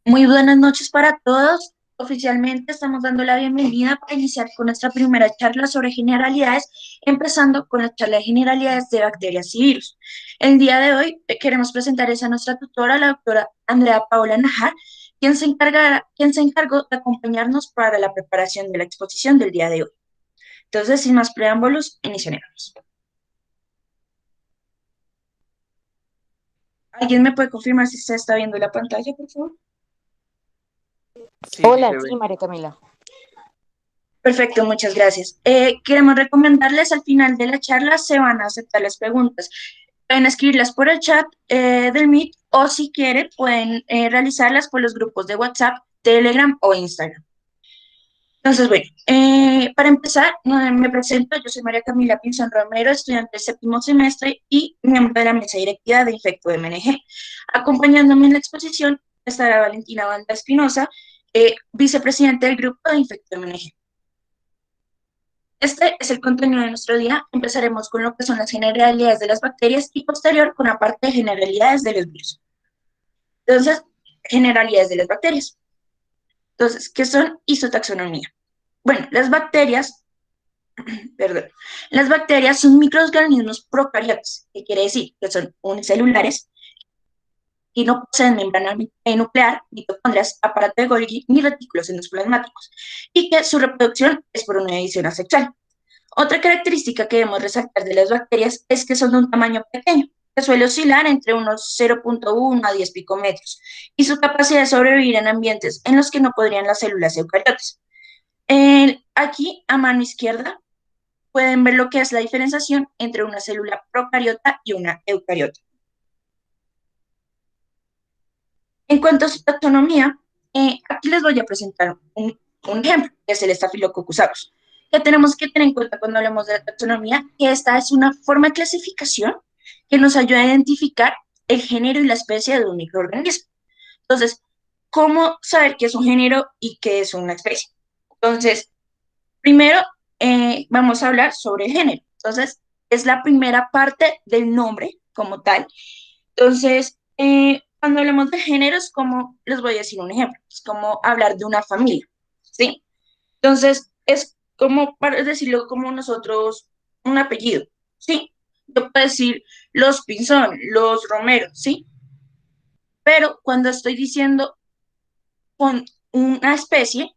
Muy buenas noches para todos. Oficialmente estamos dando la bienvenida para iniciar con nuestra primera charla sobre generalidades, empezando con la charla de generalidades de bacterias y virus. El día de hoy queremos presentarles a nuestra tutora, la doctora Andrea Paola Najar, quien se encargó de acompañarnos para la preparación de la exposición del día de hoy. Entonces, sin más preámbulos, iniciaremos. ¿Alguien me puede confirmar si se está viendo la pantalla, por favor? Sí, sí Hola, se sí, ve. María Camila. Perfecto, muchas gracias. Queremos recomendarles al final de la charla se van a aceptar las preguntas. Pueden escribirlas por el chat del Meet o si quieren pueden realizarlas por los grupos de WhatsApp, Telegram o Instagram. Entonces, bueno, para empezar, me presento, yo soy María Camila Pinzón Romero, estudiante del séptimo semestre y miembro de la mesa directiva de Infecto MNG. Acompañándome en la exposición estará Valentina Banda Espinosa, vicepresidente del grupo de Infecto MNG. Este es el contenido de nuestro día. Empezaremos con lo que son las generalidades de las bacterias y posterior con la parte de generalidades de los virus. Entonces, generalidades de las bacterias. Entonces, ¿qué son isotaxonomía? Bueno, perdón, las bacterias son microorganismos procariotas, que quiere decir que son unicelulares y no poseen membrana nuclear, mitocondrias, aparato de Golgi ni retículos endoplasmáticos, y que su reproducción es por una división asexual. Otra característica que debemos resaltar de las bacterias es que son de un tamaño pequeño, que suele oscilar entre unos 0,1 a 10 picometros, y su capacidad de sobrevivir en ambientes en los que no podrían las células eucariotas. Aquí, a mano izquierda, pueden ver lo que es la diferenciación entre una célula procariota y una eucariota. En cuanto a su taxonomía, aquí les voy a presentar un ejemplo, que es el Staphylococcus aureus. Que tenemos que tener en cuenta cuando hablamos de la taxonomía, que esta es una forma de clasificación que nos ayuda a identificar el género y la especie de un microorganismo. Entonces, ¿cómo saber qué es un género y qué es una especie? Entonces, primero vamos a hablar sobre el género. Entonces, es la primera parte del nombre como tal. Entonces, cuando hablamos de géneros, como les voy a decir un ejemplo, es como hablar de una familia, ¿sí? Entonces, es como, para decirlo como nosotros, un apellido, ¿sí? Yo puedo decir los Pinzón, los Romero, ¿sí? Pero cuando estoy diciendo con una especie,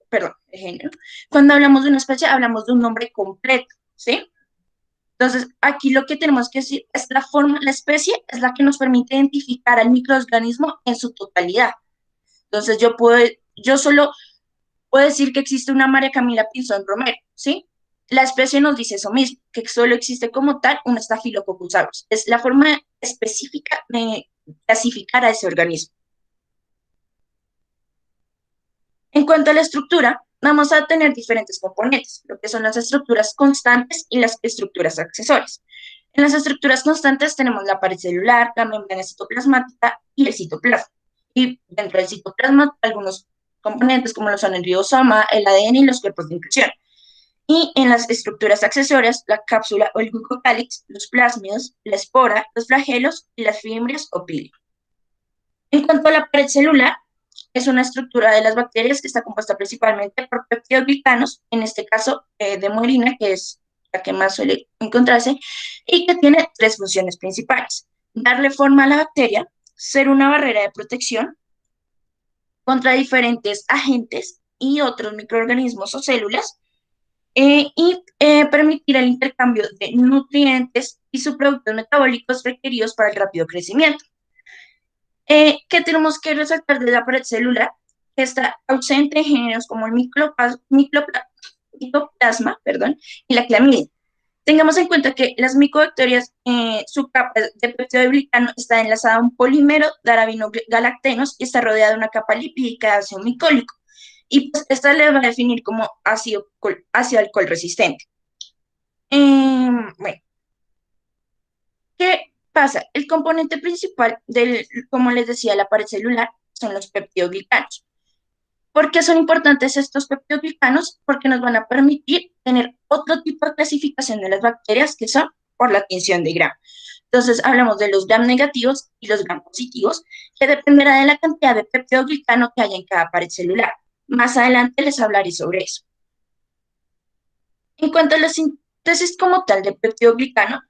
perdón, de género, cuando hablamos de una especie, hablamos de un nombre completo, ¿sí? Entonces, aquí lo que tenemos que decir es la forma, la especie es la que nos permite identificar al microorganismo en su totalidad. Entonces, yo solo puedo decir que existe una María Camila Pinzón Romero, ¿sí? La especie nos dice eso mismo, que solo existe como tal un Staphylococcus aureus. Es la forma específica de clasificar a ese organismo. En cuanto a la estructura, vamos a tener diferentes componentes, lo que son las estructuras constantes y las estructuras accesorias. En las estructuras constantes tenemos la pared celular, la membrana citoplasmática y el citoplasma. Y dentro del citoplasma, algunos componentes como lo son el ribosoma, el ADN y los cuerpos de impresión. Y en las estructuras accesorias, la cápsula o el glucocálix, los plásmidos, la espora, los flagelos y las fimbrias o pili. En cuanto a la pared celular, es una estructura de las bacterias que está compuesta principalmente por peptidoglicanos, en este caso de muelina, que es la que más suele encontrarse, y que tiene tres funciones principales. Darle forma a la bacteria, ser una barrera de protección contra diferentes agentes y otros microorganismos o células, permitir el intercambio de nutrientes y subproductos metabólicos requeridos para el rápido crecimiento. ¿Qué tenemos que resaltar de la pared celular? Que está ausente en géneros como el micoplasma, perdón, y la clamidia. Tengamos en cuenta que las micobacterias, su capa de peptidoglicano está enlazada a un polímero de arabinogalactenos y está rodeada de una capa lipídica de ácido micólico. Y pues esta le va a definir como ácido alcohol resistente. Bueno, ¿qué pasa? El componente principal como les decía, la pared celular son los peptidoglicanos. ¿Por qué son importantes estos peptidoglicanos? Porque nos van a permitir tener otro tipo de clasificación de las bacterias que son por la tinción de Gram. Entonces hablamos de los gram negativos y los gram positivos, que dependerá de la cantidad de peptidoglicano que haya en cada pared celular. Más adelante les hablaré sobre eso. En cuanto a la síntesis como tal de peptidoglicano,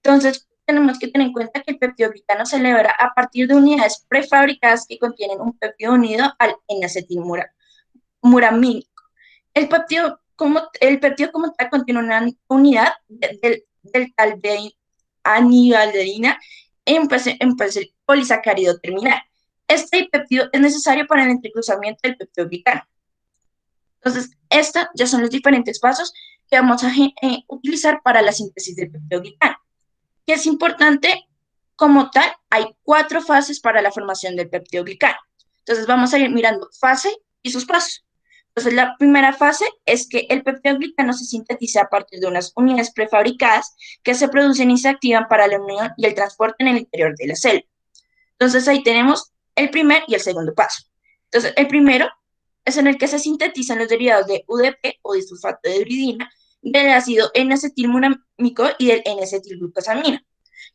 entonces tenemos que tener en cuenta que el peptidoglicano se elabora a partir de unidades prefabricadas que contienen un péptido unido al N-acetilmuramínico. El péptido como tal contiene una unidad del tal de anivaldeína pues, el polisacárido terminal. Este péptido es necesario para el entrecruzamiento del peptidoglicano. Entonces, estos ya son los diferentes pasos que vamos a utilizar para la síntesis del peptidoglicano. Que es importante, como tal, hay 4 fases para la formación del peptidoglicano. Entonces, vamos a ir mirando fase y sus pasos. Entonces, la primera fase es que el peptidoglicano se sintetiza a partir de unas unidades prefabricadas que se producen y se activan para la unión y el transporte en el interior de la célula. Entonces, ahí tenemos el primer y el segundo paso. Entonces, el primero es en el que se sintetizan los derivados de UDP o disulfato de uridina, del ácido N-acetilmurámico y del N-acetilglucosamina.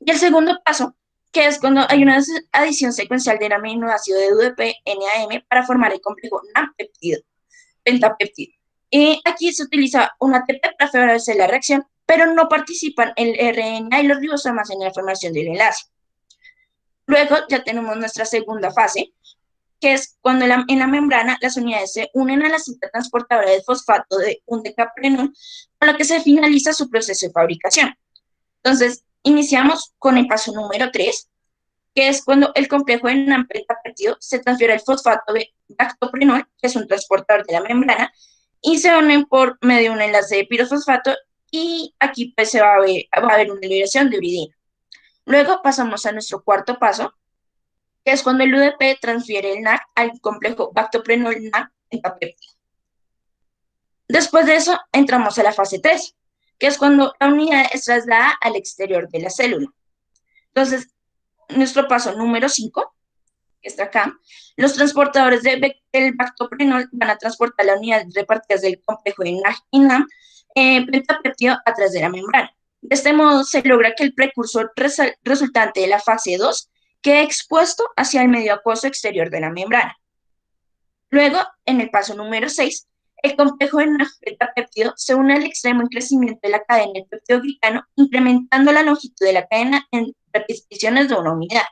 Y el segundo paso, que es cuando hay una adición secuencial del aminoácido de UDP NAM para formar el complejo NAM-peptido, pentapéptido. Y aquí se utiliza una ATP para favorecer la reacción, pero no participan el RNA y los ribosomas en la formación del enlace. Luego ya tenemos nuestra segunda fase, que es cuando en la membrana las unidades se unen a la cinta transportadora de fosfato de un decaprenol, con lo que se finaliza su proceso de fabricación. Entonces, iniciamos con el paso número 3, que es cuando el complejo de NAM-pentapéptido se transfiere al fosfato de lactoprenol, que es un transportador de la membrana, y se unen por medio de un enlace de pirofosfato, y aquí pues va a haber una liberación de uridina. Luego pasamos a nuestro cuarto paso, que es cuando el UDP transfiere el NAC al complejo bactoprenol-NAC pentapéptido. Después de eso, entramos a la fase 3, que es cuando la unidad es trasladada al exterior de la célula. Entonces, nuestro paso número 5, que está acá, los transportadores del bactoprenol van a transportar la unidad repartidas del complejo de NAC y NAM pentapéptido a través de la membrana. De este modo, se logra que el precursor resultante de la fase 2 quede expuesto hacia el medio acuoso exterior de la membrana. Luego, en el paso número 6, el complejo de NAC-pentapéptido se une al extremo en crecimiento de la cadena del peptidoglicano, incrementando la longitud de la cadena en repeticiones de una unidad.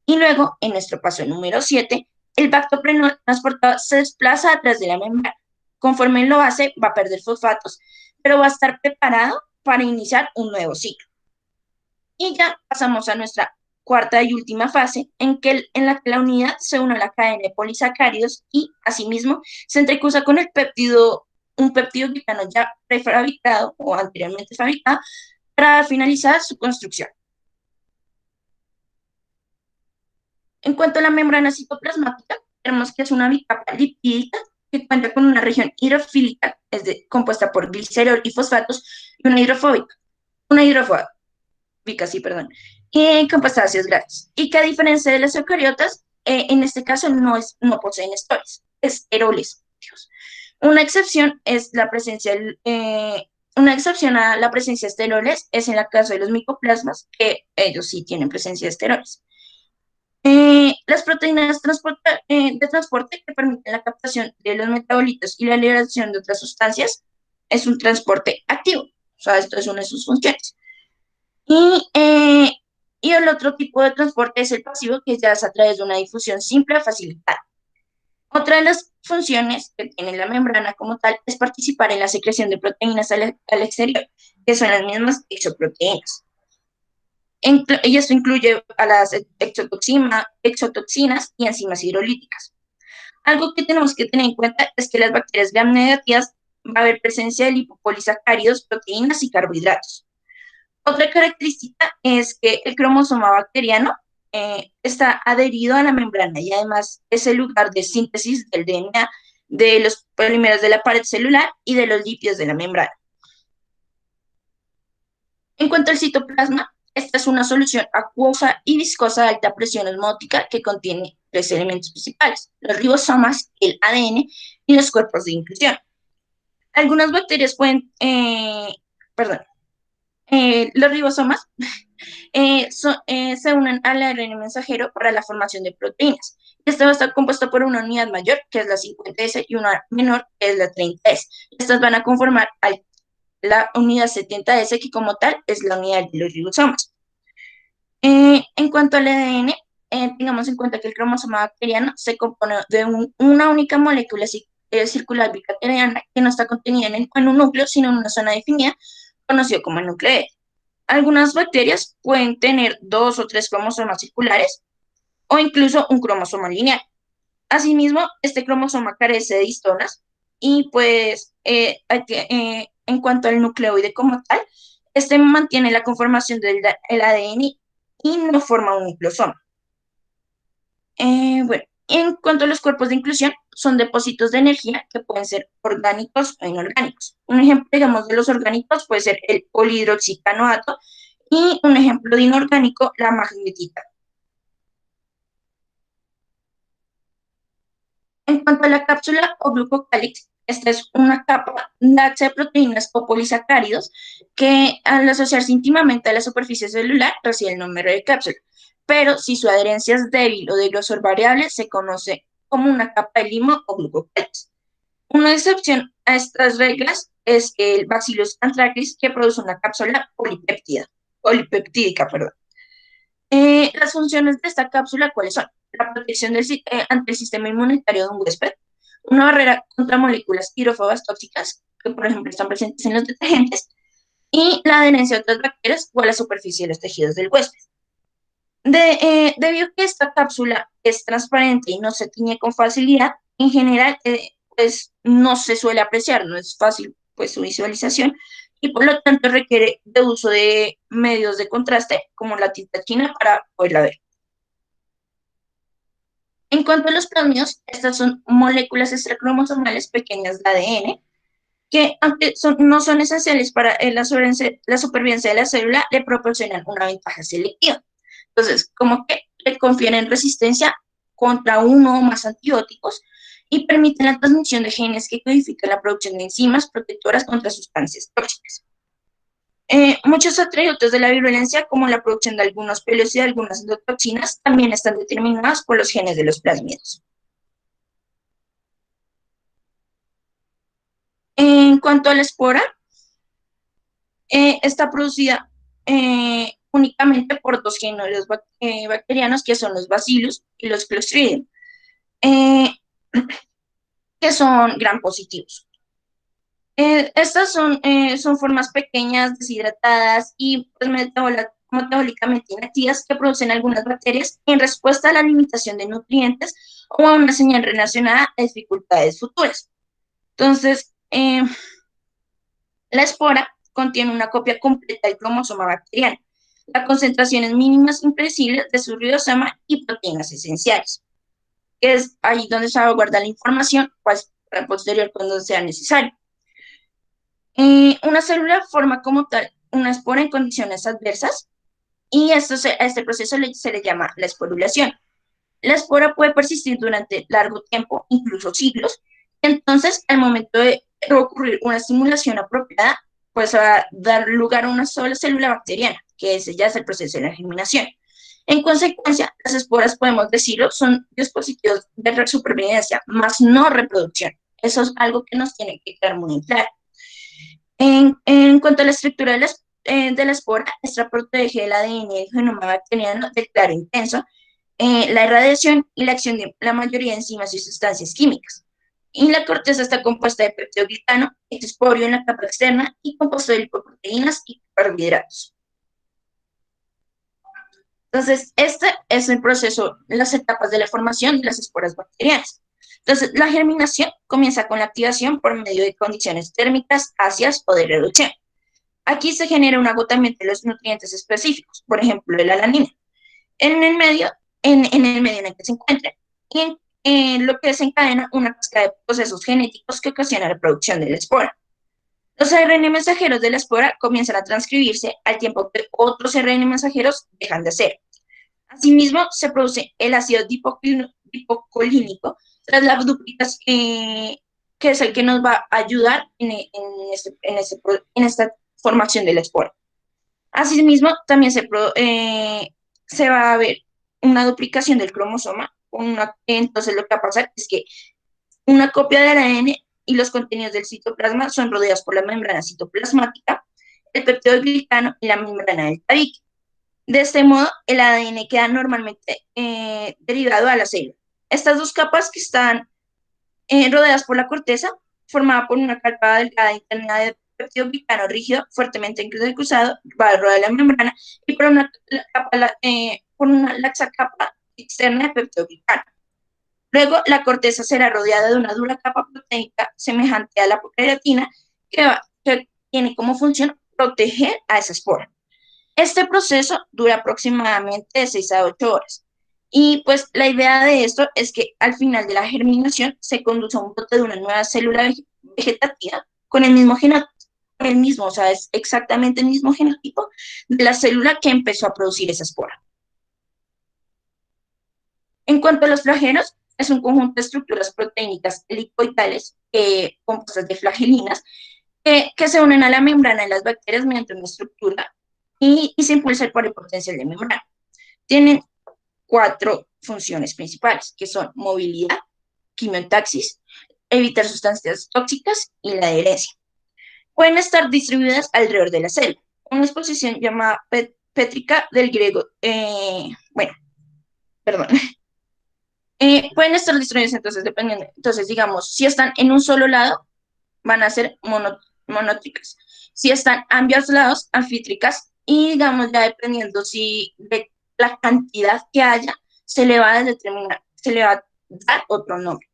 Y luego, en nuestro paso número 7, el bactoprenol transportado se desplaza atrás de la membrana. Conforme lo hace, va a perder fosfatos, pero va a estar preparado para iniciar un nuevo ciclo. Y ya pasamos a nuestra cuarta y última fase, en la que la unidad se une a la cadena de polisacáridos y, asimismo, se entrecruza con un peptidoglicano ya prefabricado o anteriormente fabricado para finalizar su construcción. En cuanto a la membrana citoplasmática, tenemos que es una bicapa lipídica que cuenta con una región hidrofílica, compuesta por glicerol y fosfatos, y una hidrofóbica, sí, perdón, y compuesta de ácidos grasos. Y que a diferencia de las eucariotas, en este caso no poseen esteroles. Una excepción es la presencia, una excepción a la presencia de esteroles es en el caso de los micoplasmas, que ellos sí tienen presencia de esteroles. Las proteínas de transporte que permiten la captación de los metabolitos y la liberación de otras sustancias es un transporte activo. O sea, esto es una de sus funciones. Y el otro tipo de transporte es el pasivo, que ya es a través de una difusión simple o facilitada. Otra de las funciones que tiene la membrana como tal es participar en la secreción de proteínas al exterior, que son las mismas exoproteínas. Y esto incluye a las exotoxinas y enzimas hidrolíticas. Algo que tenemos que tener en cuenta es que las bacterias gram negativas va a haber presencia de lipopolisacáridos, proteínas y carbohidratos. Otra característica es que el cromosoma bacteriano está adherido a la membrana y además es el lugar de síntesis del DNA, de los polímeros de la pared celular y de los lípidos de la membrana. En cuanto al citoplasma, esta es una solución acuosa y viscosa de alta presión osmótica que contiene 3 elementos principales: los ribosomas, el ADN y los cuerpos de inclusión. Algunas bacterias pueden, los ribosomas se unen al ARN mensajero para la formación de proteínas. Este va a estar compuesto por una unidad mayor, que es la 50S, y una menor, que es la 30S. Estas van a conformar la unidad 70S, que como tal es la unidad de los ribosomas. En cuanto al ADN, tengamos en cuenta que el cromosoma bacteriano se compone de una única molécula circular bicteriana que no está contenida en un núcleo, sino en una zona definida, conocido como el nucleolo. Algunas bacterias pueden tener dos o tres cromosomas circulares o incluso un cromosoma lineal. Asimismo, este cromosoma carece de histonas y pues en cuanto al nucleoide como tal, este mantiene la conformación del el ADN y no forma un nucleosoma. Bueno, en cuanto a los cuerpos de inclusión, son depósitos de energía que pueden ser orgánicos o inorgánicos. Un ejemplo, digamos, de los orgánicos puede ser el polihidroxicanoato y un ejemplo de inorgánico, la magnetita. En cuanto a la cápsula o glucocálix, esta es una capa láctea de proteínas o polisacáridos que al asociarse íntimamente a la superficie celular recibe el nombre de cápsula. Pero si su adherencia es débil o de grosor variable, se conoce como una capa de limo o glucocálix. Una excepción a estas reglas es el Bacillus anthracis, que produce una cápsula polipeptídica, perdón. Las funciones de esta cápsula, ¿cuáles son? La protección ante el sistema inmunitario de un huésped, una barrera contra moléculas hidrófobas tóxicas, que por ejemplo están presentes en los detergentes, y la adherencia a otras bacterias o a la superficie de los tejidos del huésped. Debido a que esta cápsula es transparente y no se tiñe con facilidad, en general, pues no se suele apreciar, no es fácil pues su visualización y por lo tanto requiere de uso de medios de contraste como la tinta china para poderla ver. En cuanto a los plasmidos, estas son moléculas extracromosomales pequeñas de ADN que, aunque no son esenciales para la supervivencia de la célula, le proporcionan una ventaja selectiva. Entonces, como que le confieren resistencia contra uno o más antibióticos y permiten la transmisión de genes que codifican la producción de enzimas protectoras contra sustancias tóxicas. Muchos atributos de la virulencia, como la producción de algunos pelos y de algunas endotoxinas, también están determinados por los genes de los plásmidos. En cuanto a la espora, está producida únicamente por dos géneros bacterianos, que son los Bacillus y los Clostridium, eh, que son gram positivos. Estas son formas pequeñas, deshidratadas y pues, metabólicamente inactivas que producen algunas bacterias en respuesta a la limitación de nutrientes o a una señal relacionada a dificultades futuras. Entonces, la espora contiene una copia completa del cromosoma bacteriano. La concentración es mínimas impredecibles de su ribosoma y proteínas esenciales, que es ahí donde se va a guardar la información pues, para posterior cuando sea necesario. Una célula forma como tal una espora en condiciones adversas y a este proceso se le llama la esporulación. La espora puede persistir durante largo tiempo, incluso siglos. Entonces, al momento de ocurrir una estimulación apropiada, pues va a dar lugar a una sola célula bacteriana, que ese ya es el proceso de la germinación. En consecuencia, las esporas, podemos decirlo, son dispositivos de supervivencia, más no reproducción. Eso es algo que nos tiene que quedar muy claro. En cuanto a la estructura de la espora, esta protege el ADN del genoma bacteriano del claro intenso, la irradiación y la acción de la mayoría de enzimas y sustancias químicas. Y la corteza está compuesta de peptidoglicano, esporio en la capa externa y compuesto de lipoproteínas y carbohidratos. Entonces, este es el proceso, las etapas de la formación de las esporas bacterianas. Entonces, la germinación comienza con la activación por medio de condiciones térmicas, ácidas o de reducción. Aquí se genera un agotamiento de los nutrientes específicos, por ejemplo, de la alanina, en el medio en el medio en el que se encuentra, y lo que desencadena una cascada de procesos genéticos que ocasiona la producción de la espora. Los ARN mensajeros de la espora comienzan a transcribirse al tiempo que otros ARN mensajeros dejan de hacer. Asimismo, se produce el ácido dipocolínico tras la duplicación, que es el que nos va a ayudar en esta formación de la espora. Asimismo, también se va a ver una duplicación del cromosoma. Entonces, lo que va a pasar es que una copia del ADN y los contenidos del citoplasma son rodeados por la membrana citoplasmática, el peptidoglicano y la membrana del tabique. De este modo, el ADN queda normalmente derivado a la célula. Estas dos capas que están rodeadas por la corteza, formada por una capa delgada interna de peptidoglicano rígido, fuertemente cruzado, va a rodear la membrana, y por una laxa capa externa de peptidoglicano. Luego, la corteza será rodeada de una dura capa proteica semejante a la queratina que tiene como función proteger a esa espora. Este proceso dura aproximadamente de 6 a 8 horas. Y pues la idea de esto es que al final de la germinación se conduce a un brote de una nueva célula vegetativa con el mismo genotipo, o sea, es exactamente el mismo genotipo de la célula que empezó a producir esa espora. En cuanto a los flagelos, es un conjunto de estructuras proteínicas helicoidales compuestas de flagelinas que se unen a la membrana de las bacterias mediante una estructura y se impulsa por el potencial de membrana. Tienen 4 funciones principales, que son movilidad, quimiotaxis, evitar sustancias tóxicas y la adherencia. Pueden estar distribuidas alrededor de la célula. Una exposición llamada pétrica del griego, bueno, perdón, pueden estar distribuidas entonces dependiendo. Entonces, digamos, si están en un solo lado, van a ser monótricas. Si están a ambos lados, anfítricas. Y digamos, ya dependiendo si de la cantidad que haya, se le va a dar otro nombre.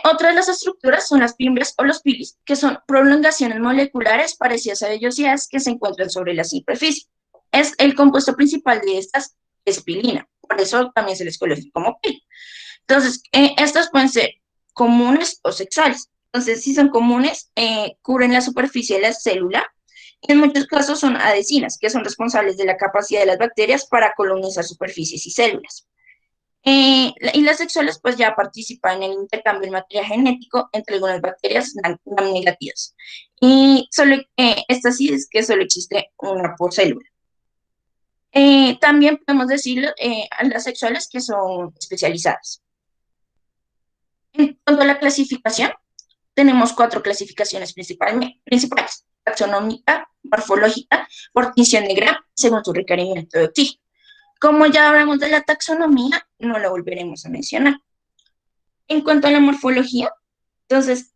Otra de las estructuras son las fibras o los pilis, que son prolongaciones moleculares parecidas a vellosidades que se encuentran sobre la superficie. Es el compuesto principal de estas es pilina, por eso también se les conoce como pil. Entonces, estas pueden ser comunes o sexuales. Entonces, si son comunes, cubren la superficie de la célula y en muchos casos son adhesinas, que son responsables de la capacidad de las bacterias para colonizar superficies y células. Y las sexuales pues ya participan en el intercambio de material genético entre algunas bacterias gram negativas. Y solo, esta sí es que solo existe una por célula. También podemos decir a las sexuales que son especializadas. En cuanto a la clasificación, tenemos 4 clasificaciones principales: taxonómica, morfológica, por tinción de Gram, según su requerimiento de oxígeno. Como ya hablamos de la taxonomía, no la volveremos a mencionar. En cuanto a la morfología, entonces,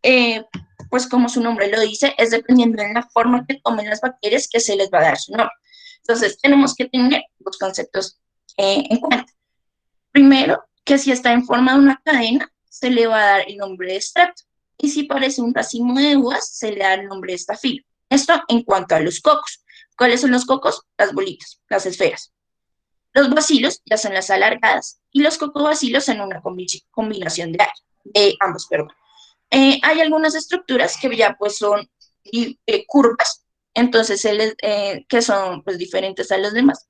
pues como su nombre lo dice, es dependiendo de la forma que tomen las bacterias que se les va a dar su nombre. Entonces, tenemos que tener 2 conceptos en cuenta. Primero, que si está en forma de una cadena, se le va a dar el nombre de estrato. Y si parece un racimo de uvas, se le da el nombre de estafilo. Esto en cuanto a los cocos. ¿Cuáles son los cocos? Las bolitas, las esferas. Los bacilos ya son las alargadas y los cocobacilos en una combinación de ambos, perdón. Hay algunas estructuras que ya pues son curvas, entonces que son pues diferentes a los demás,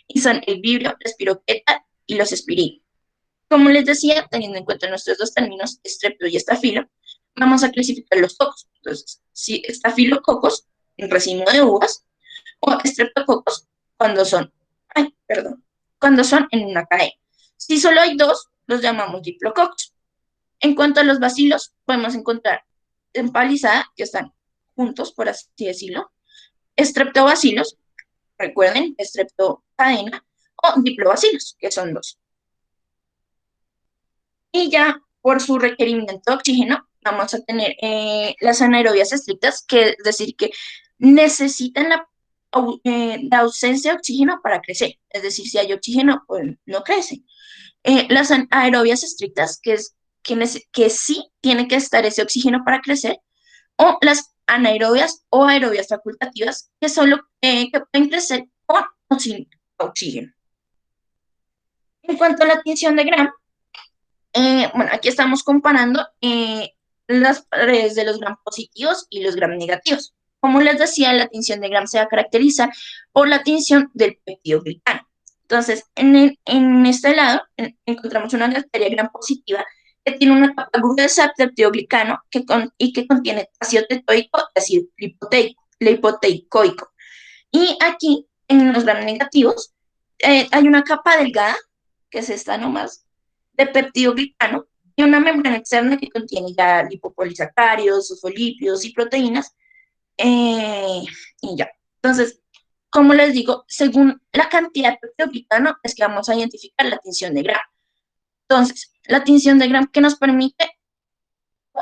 y son el vibrio, la espiroqueta y los espirinos. Como les decía, teniendo en cuenta nuestros 2 términos, estrepto y estafilo, vamos a clasificar los cocos. Entonces, si estafilococos, en racimo de uvas, o estreptococos cuando son, cuando son en una cadena. Si solo hay 2, los llamamos diplococos. En cuanto a los bacilos, podemos encontrar en palizada, que están juntos, por así decirlo, estreptobacilos, recuerden, estreptocadena, o diplobacilos, que son 2. Y ya por su requerimiento de oxígeno, vamos a tener las anaerobias estrictas, que es decir, que necesitan la ausencia de oxígeno para crecer. Es decir, si hay oxígeno, pues no crecen. Las anaerobias estrictas, que es que sí tiene que estar ese oxígeno para crecer, o las anaerobias o aerobias facultativas, que solo que pueden crecer con o sin oxígeno. En cuanto a la tinción de Gram, bueno, aquí estamos comparando las paredes de los gram positivos y los gram negativos. Como les decía, la tinción de Gram se va a caracterizar por la tinción del peptidoglicano. Entonces, en este lado encontramos una bacteria gram positiva que tiene una capa gruesa de peptidoglicano y que contiene ácido tetoico y ácido lipoteicoico. Y aquí, en los gram negativos, hay una capa delgada, que es esta nomás, de peptidoglicano, y una membrana externa que contiene ya lipopolisacáridos, fosfolípidos y proteínas, y ya. Entonces, como les digo, según la cantidad de peptidoglicano es que vamos a identificar la tinción de Gram. Entonces, la tinción de Gram que nos permite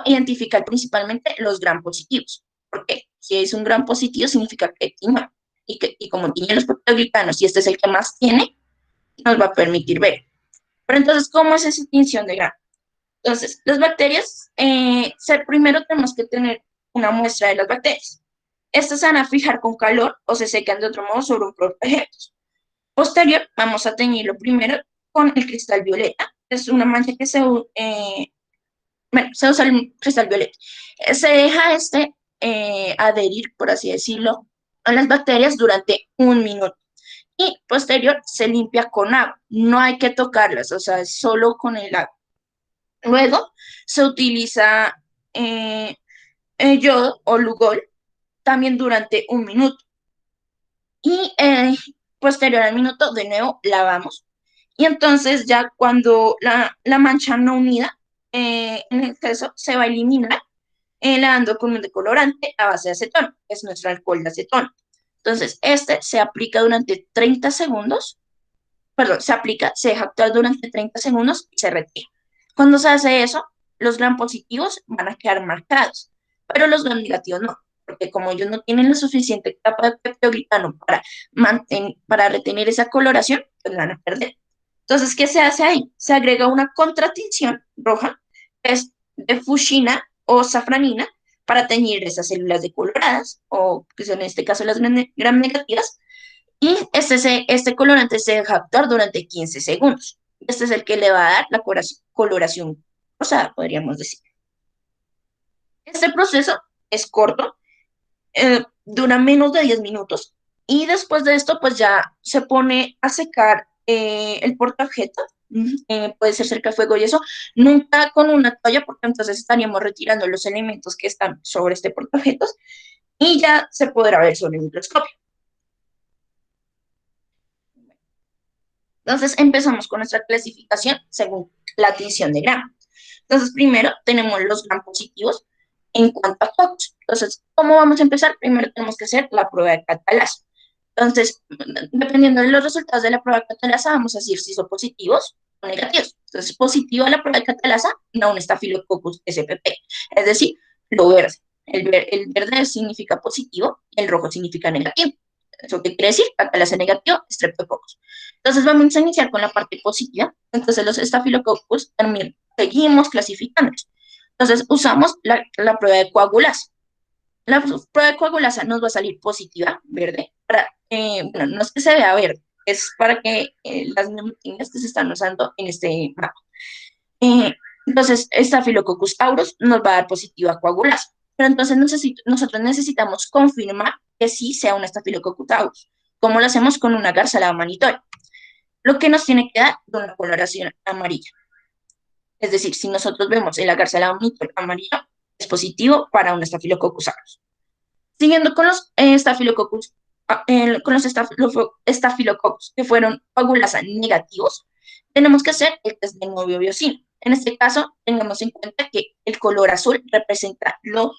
identificar principalmente los Gram positivos. Porque si es un Gram positivo significa que tiene, y como tiene los peptidoglicanos y este es el que más tiene, nos va a permitir ver. Pero entonces, ¿cómo es esa tinción de Gram? Entonces, las bacterias, primero tenemos que tener una muestra de las bacterias. Estas se van a fijar con calor o se secan de otro modo sobre un objeto. Posterior, vamos a teñirlo primero con el cristal violeta. Es una mancha que se usa el cristal violeta. Se deja adherir, por así decirlo, a las bacterias durante 1 minuto. Y posterior se limpia con agua. No hay que tocarlas, o sea, es solo con el agua. Luego se utiliza yodo o lugol también durante 1 minuto. Y posterior al minuto, de nuevo, lavamos. Y entonces ya cuando la mancha no unida en exceso se va a eliminar lavando con un decolorante a base de acetona, que es nuestro alcohol de acetona. Entonces, este se aplica durante 30 segundos, perdón, se deja actuar durante 30 segundos y se retira. Cuando se hace eso, los gram positivos van a quedar marcados, pero los gram negativos no, porque como ellos no tienen la suficiente capa de peptidoglicano para retener esa coloración, pues la van a perder. Entonces, ¿qué se hace ahí? Se agrega una contratinción roja, que es de fuchsina o safranina, para teñir esas células decoloradas, o que son en este caso las gram negativas, y este colorante se deja actuar durante 15 segundos. Este es el que le va a dar la coloración rosada, podríamos decir. Este proceso es corto, dura menos de 10 minutos, y después de esto, pues ya se pone a secar el portaobjeto, puede ser cerca de fuego y eso, nunca con una toalla, porque entonces estaríamos retirando los elementos que están sobre este portaobjetos, y ya se podrá ver sobre el microscopio. Entonces empezamos con nuestra clasificación según la tinción de Gram. Entonces primero tenemos los Gram positivos en cuanto a COX. Entonces, ¿cómo vamos a empezar? Primero tenemos que hacer la prueba de catalasa. Entonces, dependiendo de los resultados de la prueba de catalasa, vamos a decir si son positivos o negativos. Entonces, positivo a la prueba de catalasa, no un Staphylococcus spp, es decir, lo verde. El verde significa positivo y el rojo significa negativo. ¿Eso qué quiere decir? Catalasa negativo, Streptococcus. Entonces vamos a iniciar con la parte positiva. Entonces los Staphylococcus también seguimos clasificándolos. Entonces usamos la prueba de coagulasa. La prueba de coagulasa nos va a salir positiva, verde. Bueno, no es que se vea verde, es para que las neumotíneas que se están usando en este mapa. Entonces, Staphylococcus aureus nos va a dar positiva coagulasa. Pero entonces nosotros necesitamos confirmar que sí sea un Staphylococcus aureus. ¿Cómo lo hacemos? Con una garza salada manitoria. Lo que nos tiene que dar una coloración amarilla. Es decir, si nosotros vemos el agar salado amarillo, es positivo para un Staphylococcus aureus. Siguiendo con los estafilococcus que fueron coagulasa negativos, tenemos que hacer el test de novio biocino. En este caso, tengamos en cuenta que el color azul representa lo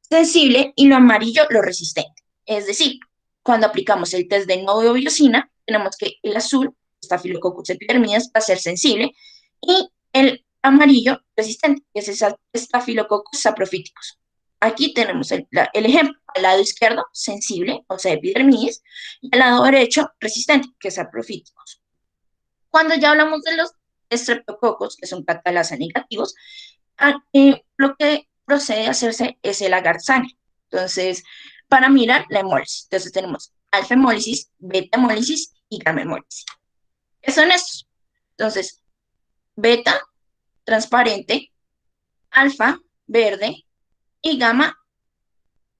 sensible y lo amarillo lo resistente. Es decir, cuando aplicamos el test de novio biocina, tenemos que el azul, Staphylococcus epidermidis, va a ser sensible y el amarillo resistente, que es Staphylococcus saprophyticus. Aquí tenemos el ejemplo. Al lado izquierdo, sensible, o sea, epidermidis, y al lado derecho, resistente, que es saprophyticus. Cuando ya hablamos de los streptococos, que son catalasa negativos, lo que procede a hacerse es el agar sangre. Entonces, para mirar la hemólisis. Entonces tenemos alfa hemólisis, beta hemólisis y gamma hemólisis. ¿Qué son estos? Entonces, beta, transparente, alfa, verde, y gamma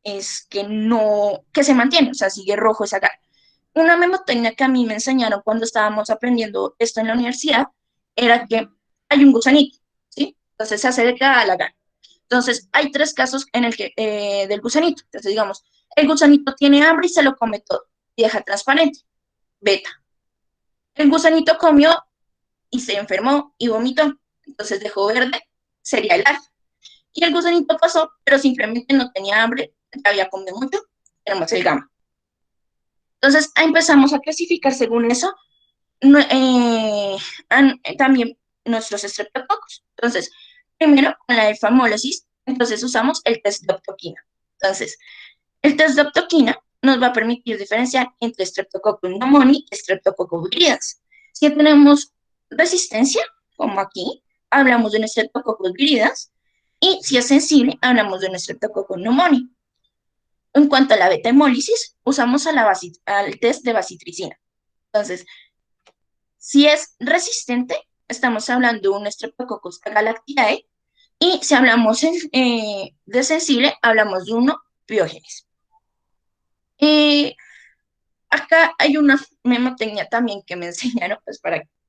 es que se mantiene, o sea, sigue rojo esa agar. Una memotecnia que a mí me enseñaron cuando estábamos aprendiendo esto en la universidad era que hay un gusanito, ¿sí? Entonces se acerca al agar. Entonces hay tres casos en el que, del gusanito. Entonces digamos, el gusanito tiene hambre y se lo come todo. Vieja transparente, beta. El gusanito comió y se enfermó y vomitó. Entonces dejó verde, sería el alfa. Y el gusanito pasó, pero simplemente no tenía hambre, ya había comido mucho, tenemos el gamma. Entonces empezamos a clasificar según eso también nuestros estreptococos. Entonces, primero con la alfamólisis, entonces usamos el test de optoquina. Entonces, el test de optoquina nos va a permitir diferenciar entre Streptococcus pneumoniae y Streptococcus viridans. Si tenemos resistencia, como aquí, hablamos de un Streptococcus viridans, y si es sensible, hablamos de un Streptococcus pneumoniae. En cuanto a la beta-hemólisis, usamos al test de bacitricina. Entonces, si es resistente, estamos hablando de un Streptococcus agalactiae, y si hablamos de sensible, hablamos de uno Piógenes. Acá hay una memotecnia también que me enseñaron, pues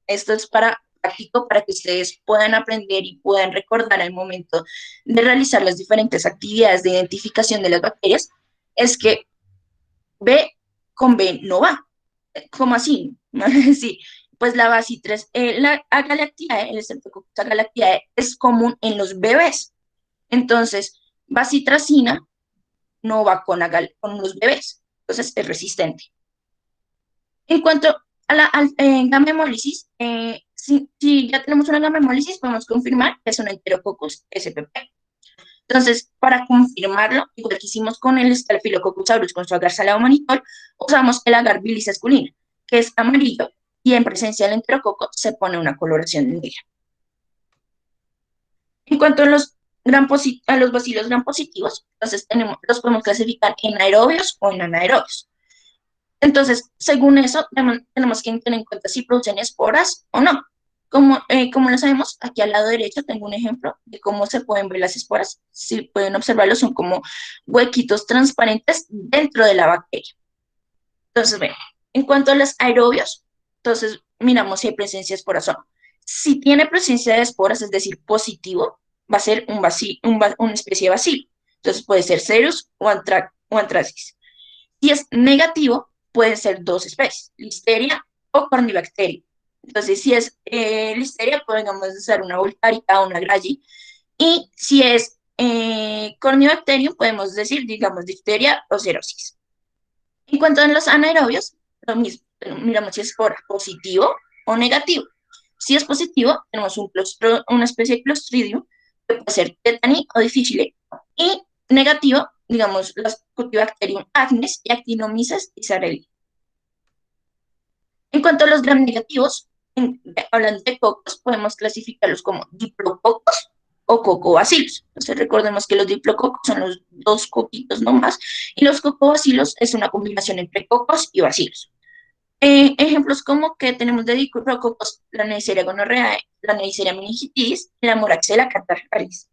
esto es para práctico, para que ustedes puedan aprender y puedan recordar al momento de realizar las diferentes actividades de identificación de las bacterias, es que B con B no va. ¿Cómo así? Sí, pues la bacitracina, la agalactiae, el Streptococcus agalactiae, es común en los bebés. Entonces, bacitracina no va con los bebés, entonces es resistente. En cuanto a la gamma hemólisis, si ya tenemos una gamma hemólisis, podemos confirmar que es un Enterococcus spp. Entonces, para confirmarlo, igual que hicimos con el Staphylococcus aureus con su agar salado manitol, usamos el agar bilis esculina, que es amarillo, y en presencia del enterococo se pone una coloración negra. En cuanto a los bacilos gram positivos, entonces los podemos clasificar en aerobios o en anaerobios. Entonces, según eso, tenemos que tener en cuenta si producen esporas o no. Como lo sabemos, aquí al lado derecho tengo un ejemplo de cómo se pueden ver las esporas. Si pueden observarlo, son como huequitos transparentes dentro de la bacteria. Entonces, ven, en cuanto a los aerobios, entonces miramos si hay presencia de esporas o no. Si tiene presencia de esporas, es decir, positivo, va a ser una especie de bacilo. Entonces puede ser Cerus o Anthracis. Si es negativo, pueden ser dos especies, Listeria o Corynebacterium. Entonces, si es Listeria, podemos usar una Voltarica o una Gragi. Y si es Corynebacterium, podemos decir, digamos, Difteria o Cerosis. En cuanto a los anaerobios, lo mismo. Miramos si es positivo o negativo. Si es positivo, tenemos una especie de Clostridium, que puede ser Tetani o Difficile. Y negativo, digamos, los Cutibacterium acnes y Actinomyces isarelli. En cuanto a los gram negativos, hablando de cocos, podemos clasificarlos como diplococos o cocobacilos. Entonces recordemos que los diplococos son los dos coquitos nomás, y los cocobacilos es una combinación entre cocos y bacilos. Ejemplos como que tenemos de diplococos, la Neisseria gonorrhoeae, la Neisseria meningitidis y la Moraxella catarrhalis.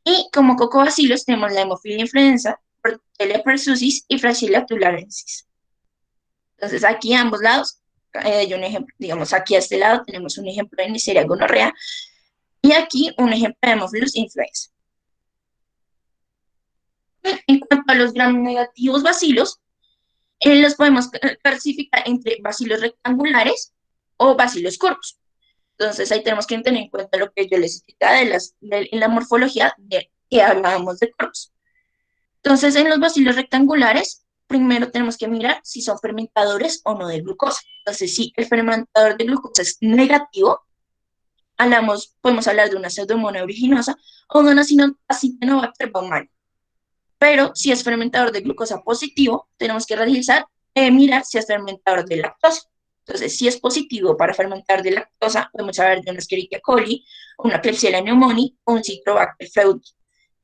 Y como cocobacilos tenemos la Haemophilus influenza, Portelia pertussis y Frasilia tularensis. Entonces aquí a ambos lados hay un ejemplo, digamos aquí a este lado tenemos un ejemplo de Neisseria gonorrea y aquí un ejemplo de Haemophilus influenza. En cuanto a los gram negativos bacilos, los podemos clasificar entre bacilos rectangulares o bacilos curvos. Entonces ahí tenemos que tener en cuenta lo que yo les explicaba en la morfología de que hablábamos de curvos. Entonces, en los bacilos rectangulares, primero tenemos que mirar si son fermentadores o no de glucosa. Entonces, si el fermentador de glucosa es negativo, podemos hablar de una pseudomonas aeruginosa o de una Acinetobacter baumannii. Pero si es fermentador de glucosa positivo, tenemos que mirar si es fermentador de lactosa. Entonces, si es positivo para fermentar de lactosa, podemos hablar de una Escherichia coli, una Klebsiella pneumoniae o un Citrobacter freudi.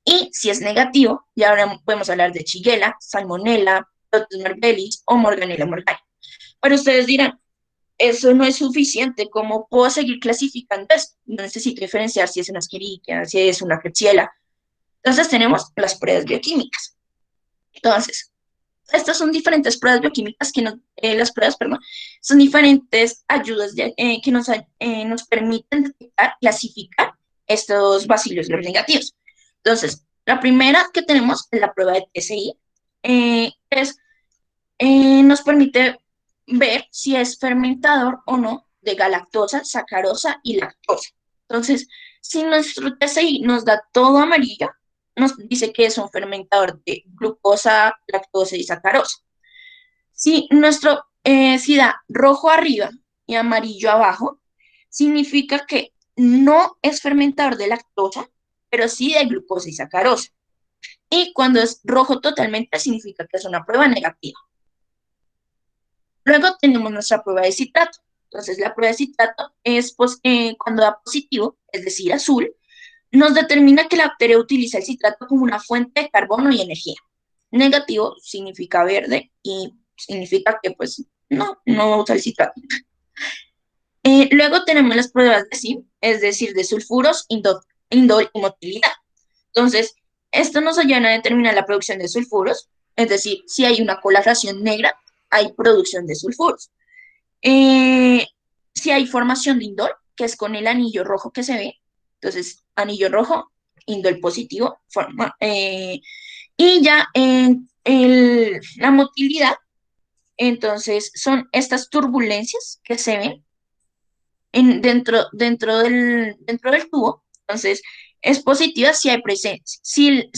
Y si es negativo, ya ahora podemos hablar de Shigella, Salmonella, Proteus marvelis o Morganella morgana. Pero ustedes dirán, eso no es suficiente, ¿cómo puedo seguir clasificando esto? No necesito diferenciar si es una Escherichia, si es una Klebsiella. Entonces tenemos las pruebas bioquímicas. Entonces, estas son diferentes pruebas bioquímicas las pruebas, perdón, son diferentes ayudas que nos permiten detectar, clasificar estos bacilos gram negativos. Entonces, la primera que tenemos es la prueba de TSI, nos permite ver si es fermentador o no de galactosa, sacarosa y lactosa. Entonces, si nuestro TSI nos da todo amarillo, nos dice que es un fermentador de glucosa, lactosa y sacarosa. Si da rojo arriba y amarillo abajo, significa que no es fermentador de lactosa, pero sí de glucosa y sacarosa. Y cuando es rojo totalmente, significa que es una prueba negativa. Luego tenemos nuestra prueba de citrato. Entonces, la prueba de citrato es cuando da positivo, es decir, azul, nos determina que la bacteria utiliza el citrato como una fuente de carbono y energía. Negativo significa verde y significa que pues no usa el citrato. Luego tenemos las pruebas de SIM, es decir, de sulfuros, indol y motilidad. Entonces, esto nos ayuda a determinar la producción de sulfuros, es decir, si hay una coloración negra, hay producción de sulfuros. Eh, si hay formación de indol, que es con el anillo rojo que se ve, entonces anillo rojo, indol positivo, y ya en la motilidad, entonces son estas turbulencias que se ven dentro del tubo, entonces es positiva si hay presencia. Si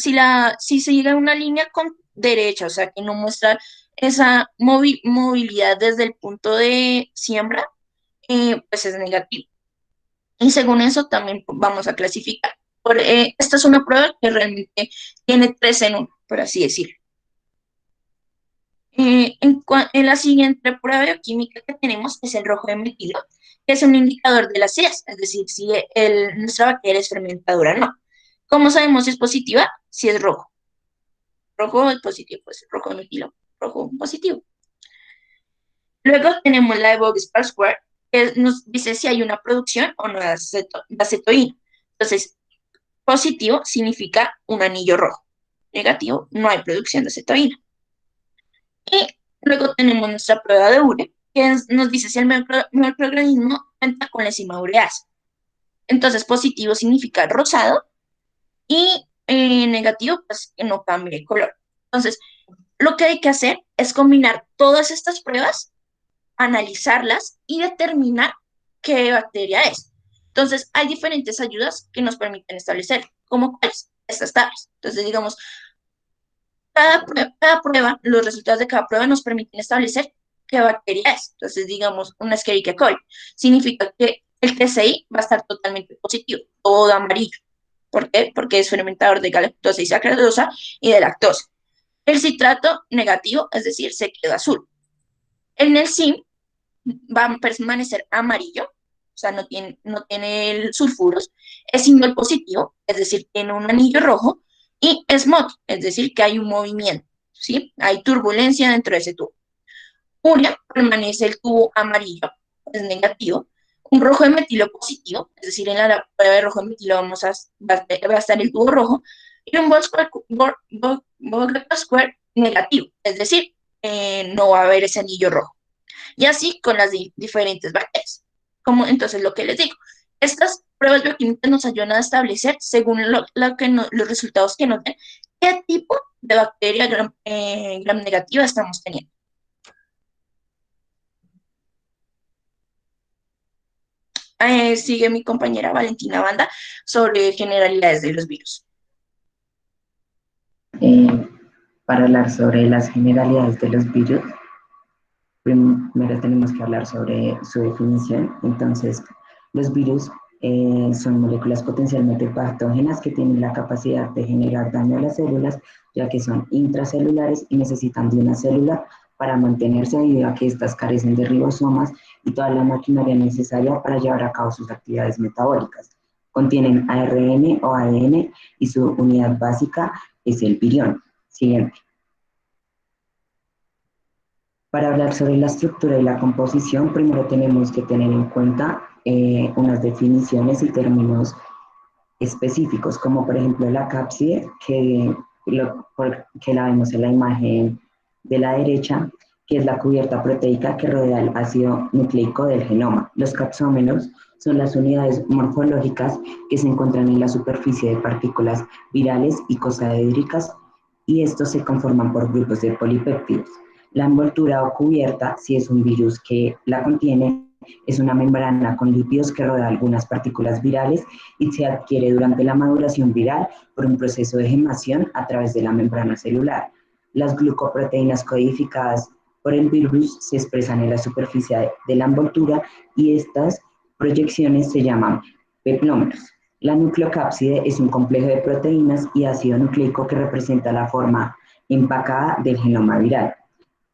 se llega a una línea con derecha, o sea, que no muestra esa movilidad desde el punto de siembra, pues es negativo. Y según eso también vamos a clasificar. Esta es una prueba que realmente tiene tres en uno, por así decirlo. En la siguiente prueba bioquímica que tenemos es el rojo de metilo, que es un indicador de la acidez, es decir, si nuestra bacteria es fermentadora o no. ¿Cómo sabemos si es positiva? Si es rojo. Rojo es positivo, pues rojo de metilo, rojo positivo. Luego tenemos la de Voges-Pascual, que nos dice si hay una producción o no de acetoína. Entonces, positivo significa un anillo rojo. Negativo, no hay producción de acetoína. Y luego tenemos nuestra prueba de URE, que nos dice si el microorganismo cuenta con la enzima ureasa. Entonces, positivo significa rosado y negativo, pues que no cambie el color. Entonces, lo que hay que hacer es combinar todas estas pruebas, analizarlas y determinar qué bacteria es. Entonces, hay diferentes ayudas que nos permiten establecer, como cuáles, estas tablas. Entonces, digamos, cada prueba, los resultados de cada prueba nos permiten establecer qué bacteria es. Entonces, digamos, una Escherichia coli significa que el TCI va a estar totalmente positivo, todo amarillo. ¿Por qué? Porque es fermentador de galactosa y sacarosa y de lactosa. El citrato negativo, es decir, se queda azul. En el SIM va a permanecer amarillo, o sea, no tiene el sulfuros, es indol positivo, es decir, tiene un anillo rojo, y es MOT, es decir, que hay un movimiento, ¿sí? Hay turbulencia dentro de ese tubo. Urea permanece el tubo amarillo, es negativo, un rojo de metilo positivo, es decir, en la prueba de rojo de metilo va a estar el tubo rojo, y un Volcker negativo, es decir, no va a haber ese anillo rojo. Y así con las diferentes bacterias. Como entonces lo que les digo, estas pruebas bioquímicas nos ayudan a establecer, según los resultados que nos den, qué tipo de bacteria gram negativa estamos teniendo. Sigue mi compañera Valentina Banda sobre generalidades de los virus. Para hablar sobre las generalidades de los virus, primero tenemos que hablar sobre su definición. Entonces, los virus son moléculas potencialmente patógenas que tienen la capacidad de generar daño a las células, ya que son intracelulares y necesitan de una célula para mantenerse debido a que éstas carecen de ribosomas y toda la maquinaria necesaria para llevar a cabo sus actividades metabólicas. Contienen ARN o ADN y su unidad básica es el virión. Siguiente. Para hablar sobre la estructura y la composición, primero tenemos que tener en cuenta unas definiciones y términos específicos, como por ejemplo la cápside, que la vemos en la imagen de la derecha, que es la cubierta proteica que rodea el ácido nucleico del genoma. Los capsómeros son las unidades morfológicas que se encuentran en la superficie de partículas virales y icosaédricas, y estos se conforman por grupos de polipéptidos. La envoltura o cubierta, si es un virus que la contiene, es una membrana con lípidos que rodea algunas partículas virales y se adquiere durante la maduración viral por un proceso de gemación a través de la membrana celular. Las glucoproteínas codificadas por el virus se expresan en la superficie de la envoltura y estas proyecciones se llaman peplómeros. La nucleocápside es un complejo de proteínas y ácido nucleico que representa la forma empacada del genoma viral.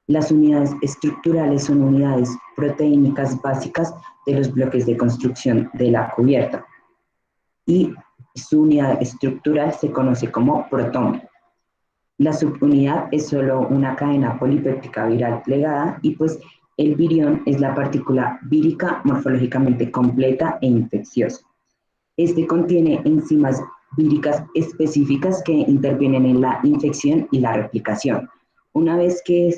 Las unidades estructurales son unidades proteínicas básicas de los bloques de construcción de la cubierta y su unidad estructural se conoce como protómero. La subunidad es solo una cadena polipéptica viral plegada y pues el virión es la partícula vírica morfológicamente completa e infecciosa. Este contiene enzimas víricas específicas que intervienen en la infección y la replicación. Una vez que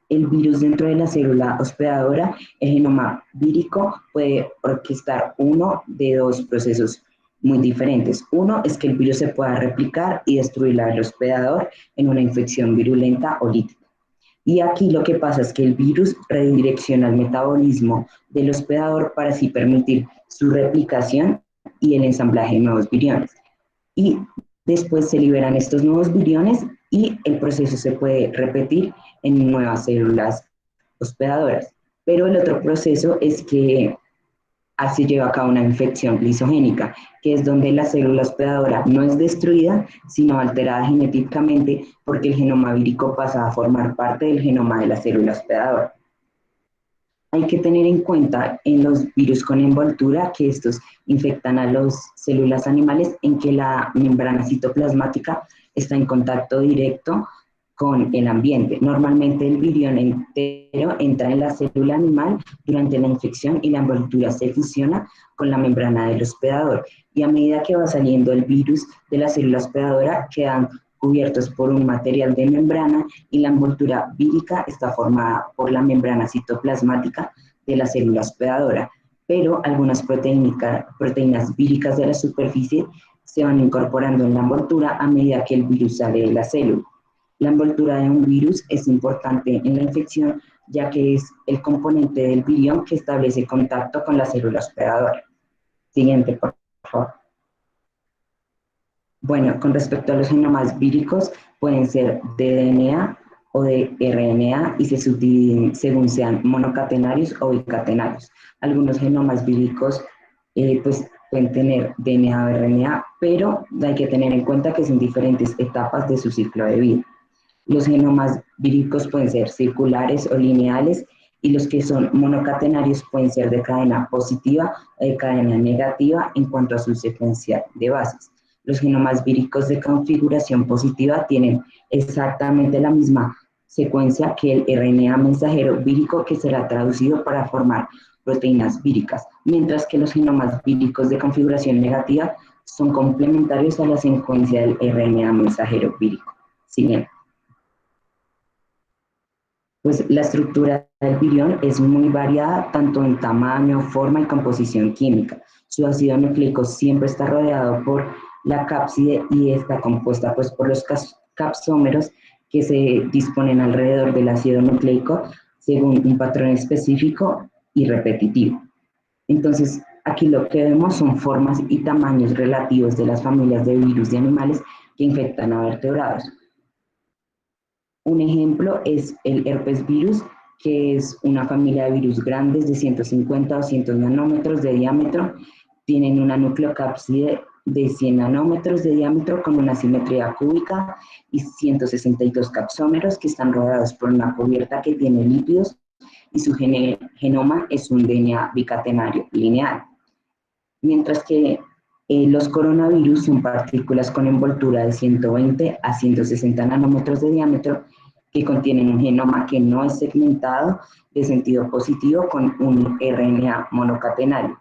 el virus dentro de la célula hospedadora, el genoma vírico puede orquestar uno de dos procesos muy diferentes. Uno es que el virus se pueda replicar y destruir al hospedador en una infección virulenta o lítica. Y aquí lo que pasa es que el virus redirecciona el metabolismo del hospedador para así permitir su replicación y el ensamblaje de nuevos viriones. Y después se liberan estos nuevos viriones y el proceso se puede repetir en nuevas células hospedadoras. Pero el otro proceso es que así lleva a cabo una infección lisogénica, que es donde la célula hospedadora no es destruida, sino alterada genéticamente porque el genoma vírico pasa a formar parte del genoma de la célula hospedadora. Hay que tener en cuenta en los virus con envoltura que estos infectan a las células animales en que la membrana citoplasmática está en contacto directo con el ambiente. Normalmente el virión entero entra en la célula animal durante la infección y la envoltura se fusiona con la membrana del hospedador. Y a medida que va saliendo el virus de la célula hospedadora, quedan cubiertos por un material de membrana y la envoltura vírica está formada por la membrana citoplasmática de la célula hospedadora. Pero algunas proteínas víricas de la superficie se van incorporando en la envoltura a medida que el virus sale de la célula. La envoltura de un virus es importante en la infección, ya que es el componente del virión que establece contacto con la célula hospedadora. Siguiente, por favor. Bueno, con respecto a los genomas víricos, pueden ser de DNA o de RNA y se subdividen según sean monocatenarios o bicatenarios. Algunos genomas víricos pues, pueden tener DNA o RNA, pero hay que tener en cuenta que son diferentes etapas de su ciclo de vida. Los genomas víricos pueden ser circulares o lineales y los que son monocatenarios pueden ser de cadena positiva o de cadena negativa en cuanto a su secuencia de bases. Los genomas víricos de configuración positiva tienen exactamente la misma secuencia que el RNA mensajero vírico que será traducido para formar proteínas víricas, mientras que los genomas víricos de configuración negativa son complementarios a la secuencia del RNA mensajero vírico. Siguiente. Pues la estructura del virión es muy variada, tanto en tamaño, forma y composición química. Su ácido nucleico siempre está rodeado por la cápside y está compuesta pues, por los capsómeros que se disponen alrededor del ácido nucleico según un patrón específico y repetitivo. Entonces, aquí lo que vemos son formas y tamaños relativos de las familias de virus de animales que infectan a vertebrados. Un ejemplo es el herpes virus, que es una familia de virus grandes de 150 a 200 nanómetros de diámetro. Tienen una nucleocápside de 100 nanómetros de diámetro con una simetría cúbica y 162 capsómeros que están rodeados por una cubierta que tiene lípidos y su genoma es un DNA bicatenario lineal. Mientras que los coronavirus son partículas con envoltura de 120 a 160 nanómetros de diámetro que contienen un genoma que no es segmentado de sentido positivo con un RNA monocatenario.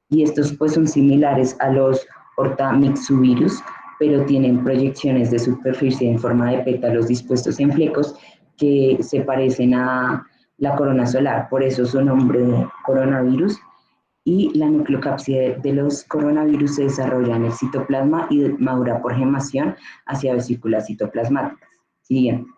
Y estos pues son similares a los ortamyxovirus, pero tienen proyecciones de superficie en forma de pétalos dispuestos en flecos que se parecen a la corona solar, por eso su nombre de coronavirus. Y la nucleocápside de los coronavirus se desarrolla en el citoplasma y madura por gemación hacia vesículas citoplasmáticas. Siguiente.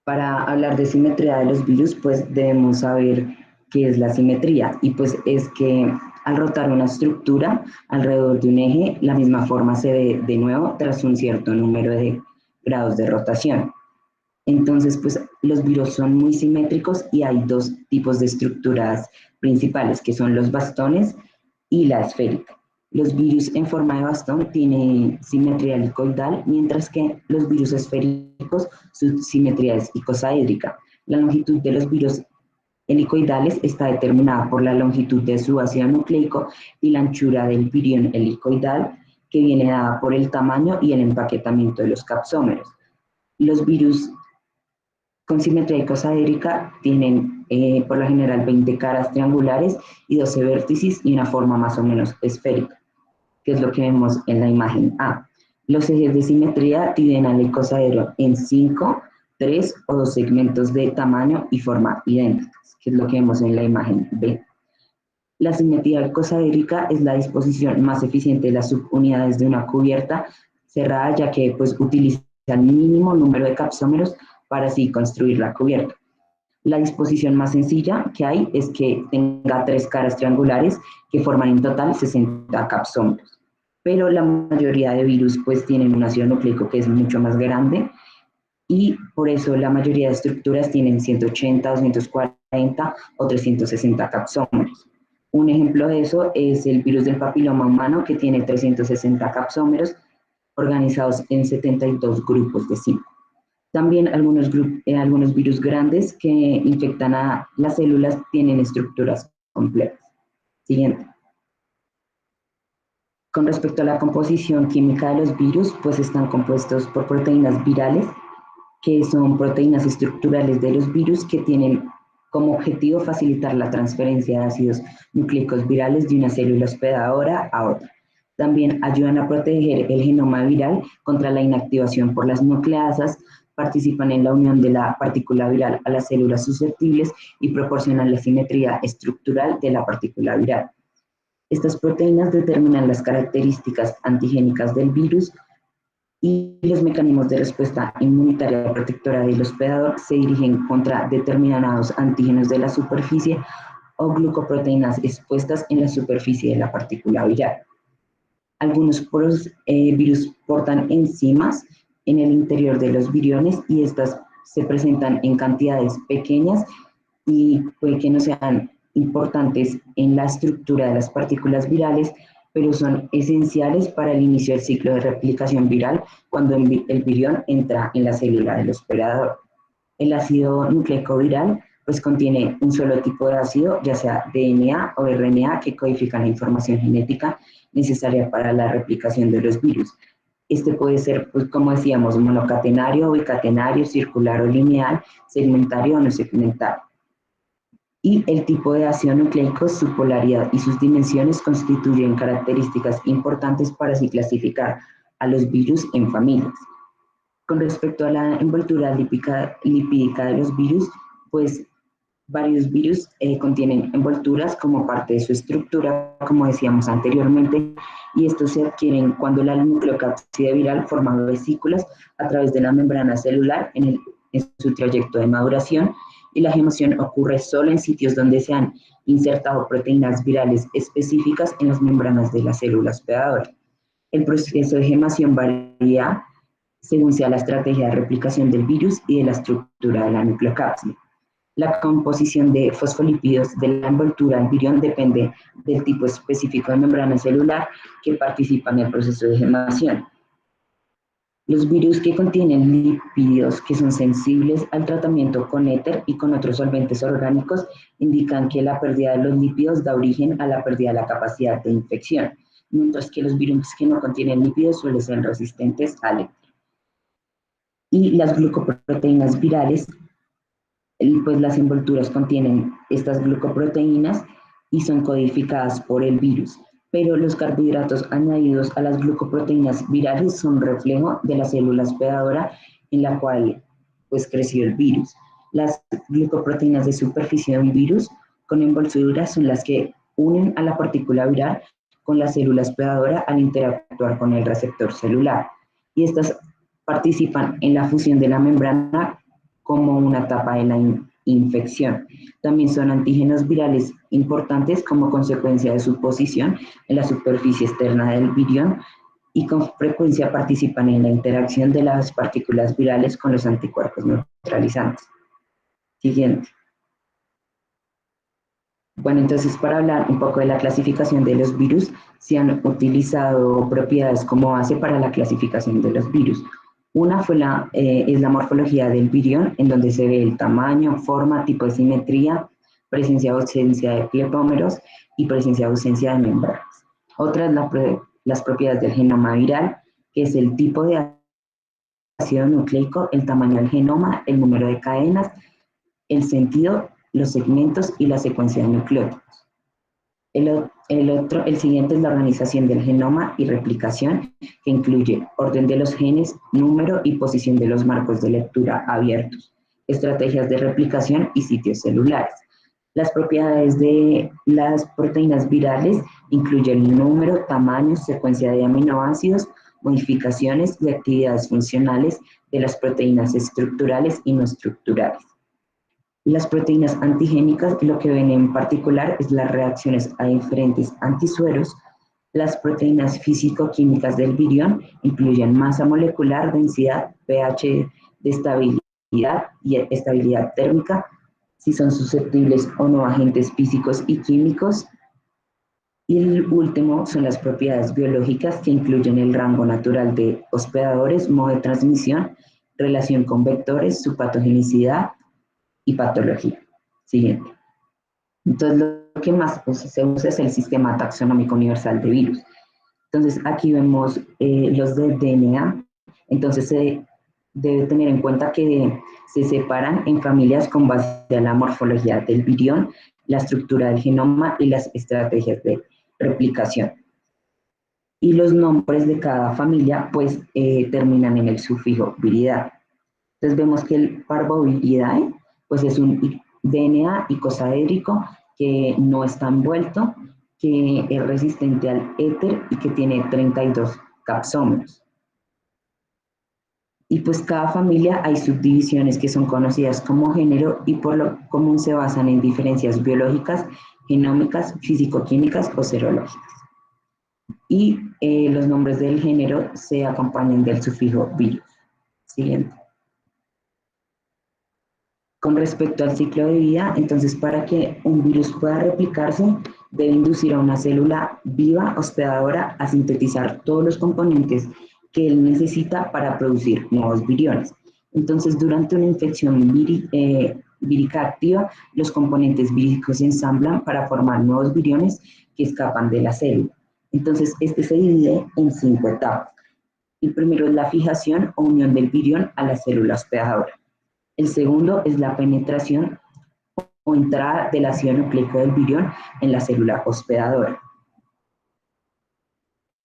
Para hablar de simetría de los virus, pues debemos saber qué es la simetría. Y pues es que al rotar una estructura alrededor de un eje, la misma forma se ve de nuevo tras un cierto número de grados de rotación. Entonces, pues los virus son muy simétricos y hay dos tipos de estructuras principales, que son los bastones y la esférica. Los virus en forma de bastón tienen simetría helicoidal, mientras que los virus esféricos, su simetría es icosaédrica. La longitud de los virus helicoidales está determinada por la longitud de su ácido nucleico y la anchura del virión helicoidal, que viene dada por el tamaño y el empaquetamiento de los capsómeros. Los virus con simetría icosaédrica tienen por lo general 20 caras triangulares y 12 vértices y una forma más o menos esférica, que es lo que vemos en la imagen A. Los ejes de simetría dividen al icosaedro en 5, 3 o 2 segmentos de tamaño y forma idénticos, que es lo que vemos en la imagen B. La simetría icosaédrica es la disposición más eficiente de las subunidades de una cubierta cerrada, ya que pues, utiliza el mínimo número de capsómeros para así construir la cubierta. La disposición más sencilla que hay es que tenga 3 caras triangulares que forman en total 60 capsómeros. Pero la mayoría de virus pues tienen un ácido nucleico que es mucho más grande y por eso la mayoría de estructuras tienen 180, 240 o 360 capsómeros. Un ejemplo de eso es el virus del papiloma humano, que tiene 360 capsómeros organizados en 72 grupos de 5. También algunos virus grandes que infectan a las células tienen estructuras complejas. Siguiente. Con respecto a la composición química de los virus, pues están compuestos por proteínas virales, que son proteínas estructurales de los virus que tienen como objetivo facilitar la transferencia de ácidos nucleicos virales de una célula hospedadora a otra. También ayudan a proteger el genoma viral contra la inactivación por las nucleasas, participan en la unión de la partícula viral a las células susceptibles y proporcionan la simetría estructural de la partícula viral. Estas proteínas determinan las características antigénicas del virus y los mecanismos de respuesta inmunitaria protectora del hospedador se dirigen contra determinados antígenos de la superficie o glucoproteínas expuestas en la superficie de la partícula viral. Algunos virus portan enzimas en el interior de los viriones y estas se presentan en cantidades pequeñas y puede que no sean importantes en la estructura de las partículas virales, pero son esenciales para el inicio del ciclo de replicación viral cuando el virión entra en la célula del hospedador. El ácido nucleico viral pues contiene un solo tipo de ácido, ya sea DNA o RNA, que codifican la información genética necesaria para la replicación de los virus. Este puede ser, pues, como decíamos, monocatenario, bicatenario, circular o lineal, segmentario o no segmentario. Y el tipo de ácido nucleico, su polaridad y sus dimensiones constituyen características importantes para así clasificar a los virus en familias. Con respecto a la envoltura lipídica de los virus, pues varios virus contienen envolturas como parte de su estructura, como decíamos anteriormente, y estos se adquieren cuando la nucleocápside viral forma vesículas a través de la membrana celular en su trayecto de maduración, y la gemación ocurre solo en sitios donde se han insertado proteínas virales específicas en las membranas de la célula hospedadora. El proceso de gemación varía según sea la estrategia de replicación del virus y de la estructura de la nucleocápside. La composición de fosfolípidos de la envoltura del virión depende del tipo específico de membrana celular que participa en el proceso de gemación. Los virus que contienen lípidos que son sensibles al tratamiento con éter y con otros solventes orgánicos indican que la pérdida de los lípidos da origen a la pérdida de la capacidad de infección, mientras que los virus que no contienen lípidos suelen ser resistentes al éter. Y las glucoproteínas virales, pues las envolturas contienen estas glucoproteínas y son codificadas por el virus, pero los carbohidratos añadidos a las glucoproteínas virales son reflejo de la célula hospedadora en la cual pues creció el virus. Las glicoproteínas de superficie de un virus con envoltura son las que unen a la partícula viral con la célula hospedadora al interactuar con el receptor celular. Y estas participan en la fusión de la membrana como una etapa de la infección. También son antígenos virales importantes como consecuencia de su posición en la superficie externa del virión y con frecuencia participan en la interacción de las partículas virales con los anticuerpos neutralizantes. Siguiente. Bueno, entonces para hablar un poco de la clasificación de los virus, se han utilizado propiedades como base para la clasificación de los virus. Una es la morfología del virión, en donde se ve el tamaño, forma, tipo de simetría, presencia o ausencia de clepómeros y presencia o ausencia de membranas. Otra es las propiedades del genoma viral, que es el tipo de ácido nucleico, el tamaño del genoma, el número de cadenas, el sentido, los segmentos y la secuencia de nucleótidos. El siguiente es la organización del genoma y replicación, que incluye orden de los genes, número y posición de los marcos de lectura abiertos, estrategias de replicación y sitios celulares. Las propiedades de las proteínas virales incluyen el número, tamaño, secuencia de aminoácidos, modificaciones y actividades funcionales de las proteínas estructurales y no estructurales. Las proteínas antigénicas lo que ven en particular es las reacciones a diferentes antisueros. Las proteínas físico-químicas del virión incluyen masa molecular, densidad, pH de estabilidad y estabilidad térmica, si son susceptibles o no a agentes físicos y químicos. Y el último son las propiedades biológicas que incluyen el rango natural de hospedadores, modo de transmisión, relación con vectores, su patogenicidad y patología. Siguiente. Entonces, lo que más se usa es el sistema taxonómico universal de virus. Entonces, aquí vemos los de DNA. Entonces, se debe tener en cuenta que se separan en familias con base a la morfología del virión, la estructura del genoma y las estrategias de replicación. Y los nombres de cada familia, pues, terminan en el sufijo viridad. Entonces, vemos que el Parvoviridae pues es un DNA icosaédrico que no está envuelto, que es resistente al éter y que tiene 32 capsómeros. Y pues cada familia hay subdivisiones que son conocidas como género y por lo común se basan en diferencias biológicas, genómicas, físico-químicas o serológicas. Y los nombres del género se acompañan del sufijo virus. Siguiente. Con respecto al ciclo de vida, entonces para que un virus pueda replicarse, debe inducir a una célula viva hospedadora a sintetizar todos los componentes que él necesita para producir nuevos viriones. Entonces, durante una infección vírica activa, los componentes víricos se ensamblan para formar nuevos viriones que escapan de la célula. Entonces, este se divide en 5 etapas. El primero es la fijación o unión del virión a la célula hospedadora. El segundo es la penetración o entrada del ácido nucleico del virión en la célula hospedadora.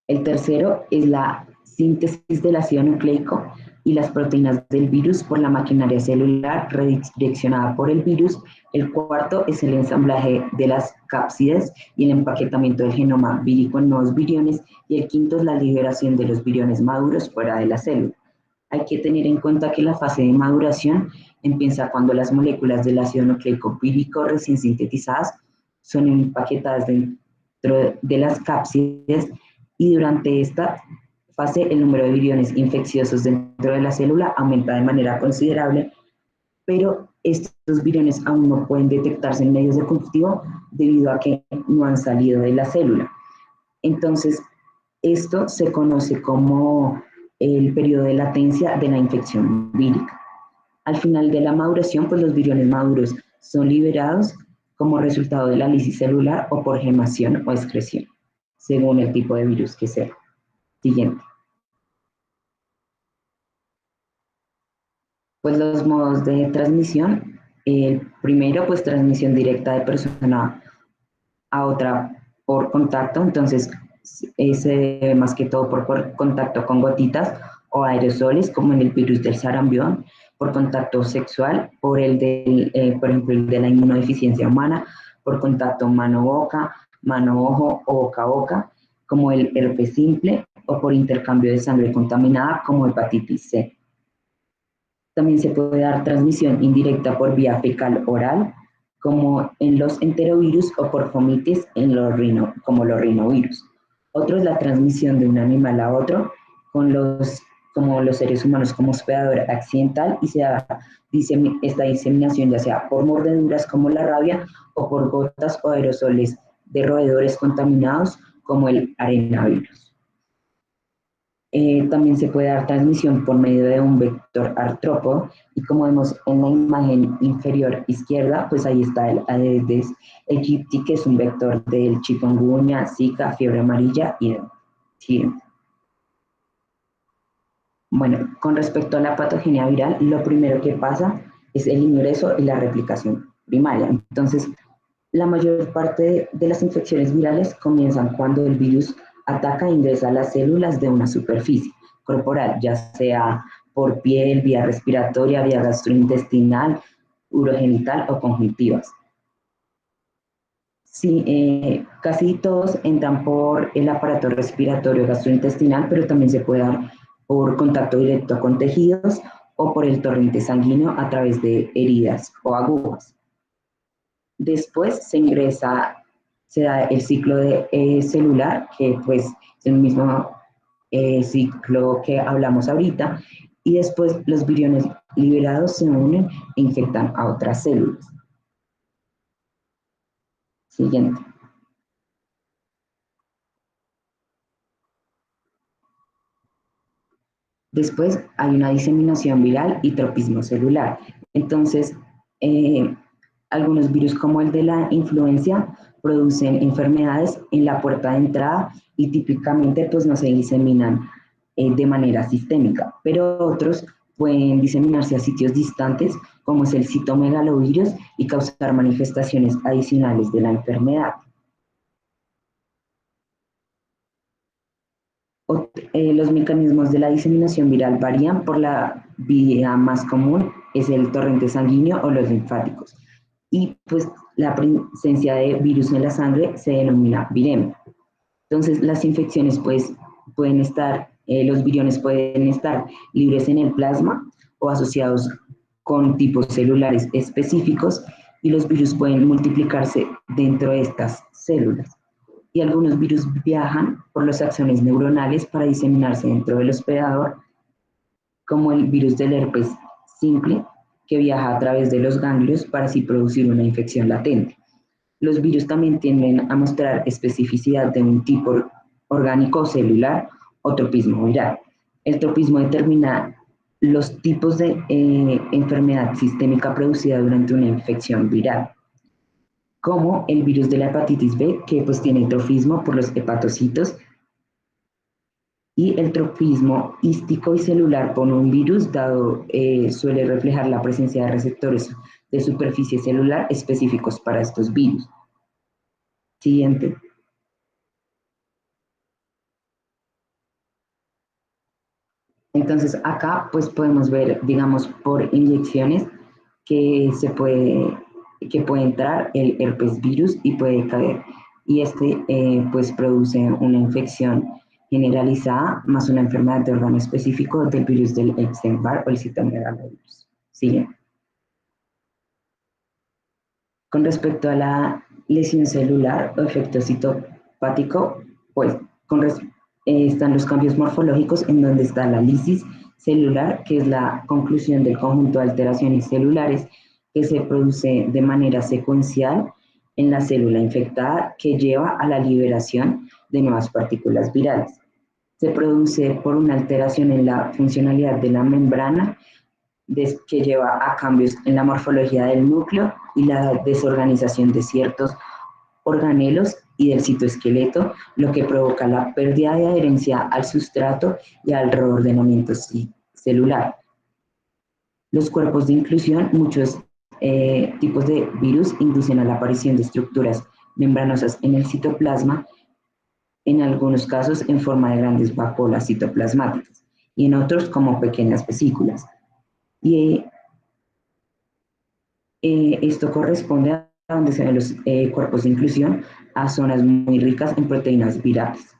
El tercero es la síntesis del ácido nucleico y las proteínas del virus por la maquinaria celular redireccionada por el virus. El cuarto es el ensamblaje de las cápsides y el empaquetamiento del genoma vírico en nuevos viriones. Y el quinto es la liberación de los viriones maduros fuera de la célula. Hay que tener en cuenta que la fase de maduración empieza cuando las moléculas del ácido nucleico vírico recién sintetizadas son empaquetadas dentro de las cápsides y durante esta fase el número de viriones infecciosos dentro de la célula aumenta de manera considerable, pero estos viriones aún no pueden detectarse en medios de cultivo debido a que no han salido de la célula. Entonces, esto se conoce como el periodo de latencia de la infección vírica. Al final de la maduración, pues los viriones maduros son liberados como resultado de la lisis celular o por gemación o excreción, según el tipo de virus que sea. Siguiente. Pues los modos de transmisión. El primero, pues transmisión directa de persona a otra por contacto, entonces se debe más que todo por contacto con gotitas o aerosoles, como en el virus del sarampión, por contacto sexual, por ejemplo, el de la inmunodeficiencia humana, por contacto mano-boca, mano-ojo o boca-boca, como el herpes simple, o por intercambio de sangre contaminada, como hepatitis C. También se puede dar transmisión indirecta por vía fecal oral, como en los enterovirus, o por fomites como los rinovirus. Otro es la transmisión de un animal a otro, como los seres humanos como hospedador accidental, y esta diseminación ya sea por mordeduras como la rabia, o por gotas o aerosoles de roedores contaminados como el arenavirus. También se puede dar transmisión por medio de un vector artrópodo, y como vemos en la imagen inferior izquierda, pues ahí está el Aedes aegypti, que es un vector del chikungunya, Zika, fiebre amarilla y sí. Bueno, con respecto a la patogenia viral, lo primero que pasa es el ingreso y la replicación primaria. Entonces, la mayor parte de las infecciones virales comienzan cuando el virus ataca e ingresa a las células de una superficie corporal, ya sea por piel, vía respiratoria, vía gastrointestinal, urogenital o conjuntivas. Sí, casi todos entran por el aparato respiratorio gastrointestinal, pero también se puede dar por contacto directo con tejidos o por el torrente sanguíneo a través de heridas o agujas. Después se da el ciclo celular, que pues es el mismo ciclo que hablamos ahorita, y después los viriones liberados se unen e infectan a otras células. Siguiente. Después hay una diseminación viral y tropismo celular. Entonces, eh, algunos virus como el de la influencia producen enfermedades en la puerta de entrada y típicamente pues no se diseminan de manera sistémica, pero otros pueden diseminarse a sitios distantes, como es el citomegalovirus, y causar manifestaciones adicionales de la enfermedad. Los mecanismos de la diseminación viral varían. Por la vía más común es el torrente sanguíneo o los linfáticos. Y pues la presencia de virus en la sangre se denomina viremia. Entonces las infecciones pues pueden estar, los viriones pueden estar libres en el plasma o asociados con tipos celulares específicos, y los virus pueden multiplicarse dentro de estas células. Y algunos virus viajan por los axones neuronales para diseminarse dentro del hospedador, como el virus del herpes simple, que viaja a través de los ganglios para así producir una infección latente. Los virus también tienden a mostrar especificidad de un tipo orgánico o celular, o tropismo viral. El tropismo determina los tipos de enfermedad sistémica producida durante una infección viral, como el virus de la hepatitis B, que pues tiene trofismo por los hepatocitos, y el trofismo hístico y celular por un virus dado suele reflejar la presencia de receptores de superficie celular específicos para estos virus. Siguiente. Entonces acá pues podemos ver, digamos, por inyecciones que puede entrar el herpes virus y puede caer. Y pues produce una infección generalizada más una enfermedad de órgano específico del virus del Epstein-Barr o el citomegalovirus. Sigue. Con respecto a la lesión celular o efecto citopático, pues están los cambios morfológicos, en donde está la lisis celular, que es la conclusión del conjunto de alteraciones celulares que se produce de manera secuencial en la célula infectada, que lleva a la liberación de nuevas partículas virales. Se produce por una alteración en la funcionalidad de la membrana, que lleva a cambios en la morfología del núcleo y la desorganización de ciertos organelos y del citoesqueleto, lo que provoca la pérdida de adherencia al sustrato y al reordenamiento celular. Los cuerpos de inclusión, muchos tipos de virus inducen a la aparición de estructuras membranosas en el citoplasma, en algunos casos en forma de grandes vacuolas citoplasmáticas. y en otros como pequeñas vesículas. Y esto corresponde a donde se ven los cuerpos de inclusión, a zonas muy ricas en proteínas virales.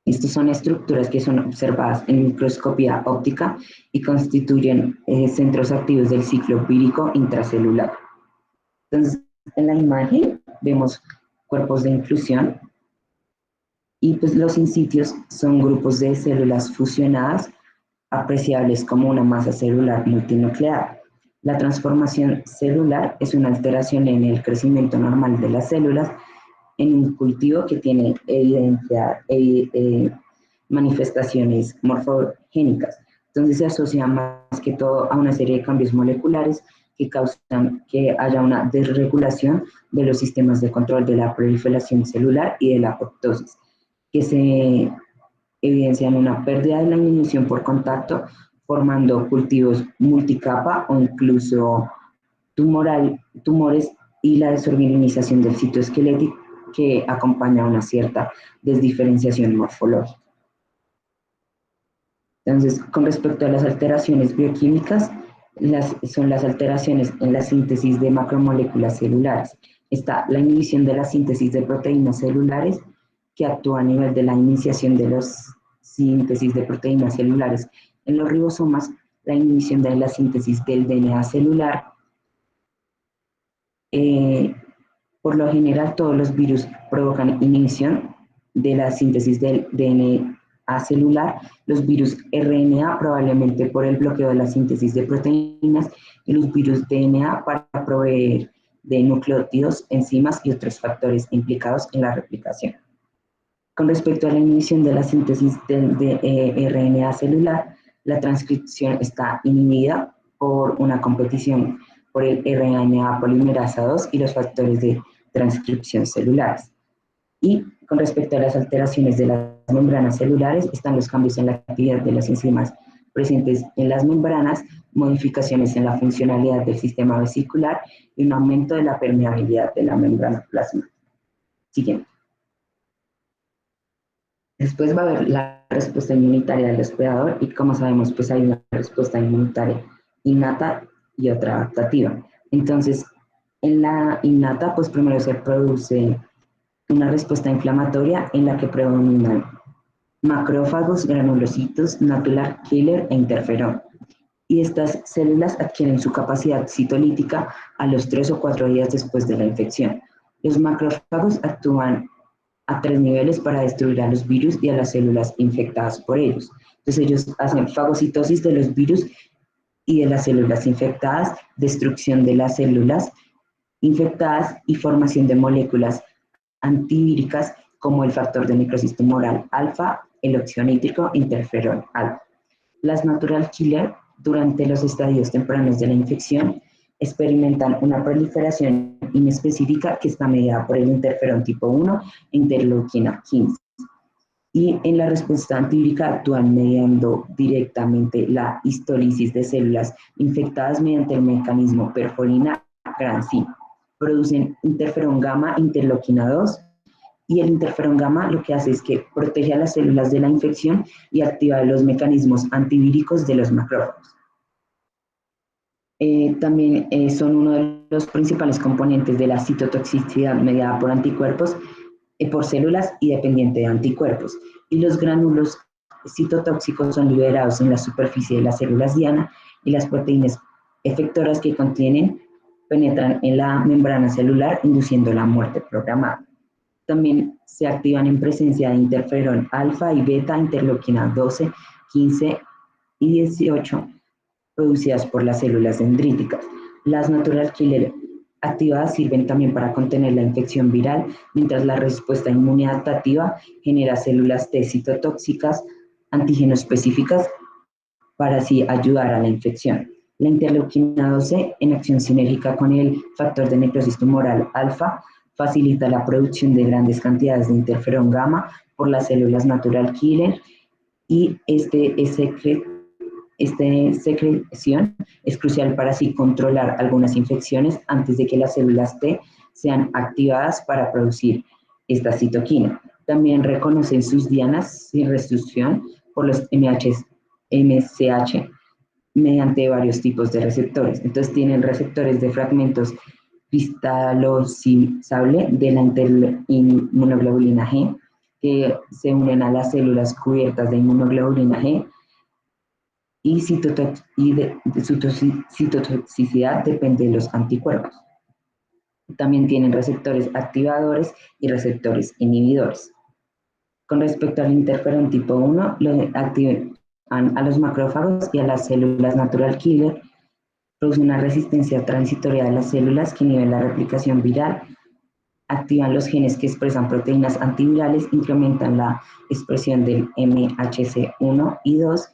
Estas son estructuras que son observadas en microscopía óptica y constituyen centros activos del ciclo vírico intracelular. Entonces, en la imagen vemos cuerpos de inclusión y pues los in sitios son grupos de células fusionadas apreciables como una masa celular multinuclear. La transformación celular es una alteración en el crecimiento normal de las células en un cultivo que tiene manifestaciones morfogénicas. Entonces se asocia más que todo a una serie de cambios moleculares que causan que haya una desregulación de los sistemas de control de la proliferación celular y de la apoptosis, que se evidencian una pérdida de la inhibición por contacto, formando cultivos multicapa o incluso tumores y la desorganización del citoesquelético que acompaña a una cierta desdiferenciación morfológica. Entonces, con respecto a las alteraciones bioquímicas, son las alteraciones en la síntesis de macromoléculas celulares. Está la inhibición de la síntesis de proteínas celulares, que actúa a nivel de la iniciación de la síntesis de proteínas celulares en los ribosomas, la inhibición de la síntesis del DNA celular. Por lo general, todos los virus provocan inhibición de la síntesis del DNA celular, los virus RNA probablemente por el bloqueo de la síntesis de proteínas y los virus DNA para proveer de nucleótidos, enzimas y otros factores implicados en la replicación. Con respecto a la inhibición de la síntesis del RNA celular, la transcripción está inhibida por una competición por el RNA polimerasa 2 y los factores de transcripción celulares. Y con respecto a las alteraciones de las membranas celulares, están los cambios en la actividad de las enzimas presentes en las membranas, modificaciones en la funcionalidad del sistema vesicular y un aumento de la permeabilidad de la membrana plasmática. Siguiente. Después va a haber la respuesta inmunitaria del hospedador y como sabemos, pues hay una respuesta inmunitaria innata y otra adaptativa. Entonces, en la innata, pues primero se produce una respuesta inflamatoria en la que predominan macrófagos, granulocitos, natural killer e interferón. Y estas células adquieren su capacidad citolítica a los 3 o 4 días después de la infección. Los macrófagos actúan a 3 niveles para destruir a los virus y a las células infectadas por ellos. Entonces ellos hacen fagocitosis de los virus y de las células infectadas, destrucción de las células infectadas y formación de moléculas antivíricas como el factor de necrosis tumoral alfa, el óxido nítrico, interferón alfa. Las natural killer durante los estadios tempranos de la infección experimentan una proliferación inespecífica que está mediada por el interferón tipo 1 e interleuquina 15. Y en la respuesta antivírica actúan mediando directamente la histólisis de células infectadas mediante el mecanismo perforina-Gran-C. Producen interferón gamma, interleuquina 2, y el interferón gamma lo que hace es que protege a las células de la infección y activa los mecanismos antivíricos de los macrófagos. También son uno de los principales componentes de la citotoxicidad mediada por anticuerpos, por células y dependiente de anticuerpos. Y los gránulos citotóxicos son liberados en la superficie de las células diana y las proteínas efectoras que contienen penetran en la membrana celular induciendo la muerte programada. También se activan en presencia de interferón alfa y beta, interleuquina 12, 15 y 18, producidas por las células dendríticas. Las natural killer activadas sirven también para contener la infección viral, mientras la respuesta inmunadaptativa genera células T citotóxicas, antígenos específicas, para así ayudar a la infección. La interleuquina 12, en acción sinérgica con el factor de necrosis tumoral alfa, facilita la producción de grandes cantidades de interferón gamma por las células natural killer y esta secreción es crucial para así controlar algunas infecciones antes de que las células T sean activadas para producir esta citoquina. También reconocen sus dianas sin restricción por los MHC MCH mediante varios tipos de receptores. Entonces tienen receptores de fragmentos cristalosidable de la inmunoglobulina G, que se unen a las células cubiertas de inmunoglobulina G y su citotoxicidad depende de los anticuerpos. También tienen receptores activadores y receptores inhibidores. Con respecto al interferón tipo 1, lo activan a los macrófagos y a las células natural killer, produce una resistencia transitoria de las células que inhiben la replicación viral, activan los genes que expresan proteínas antivirales, incrementan la expresión del MHC1 y 2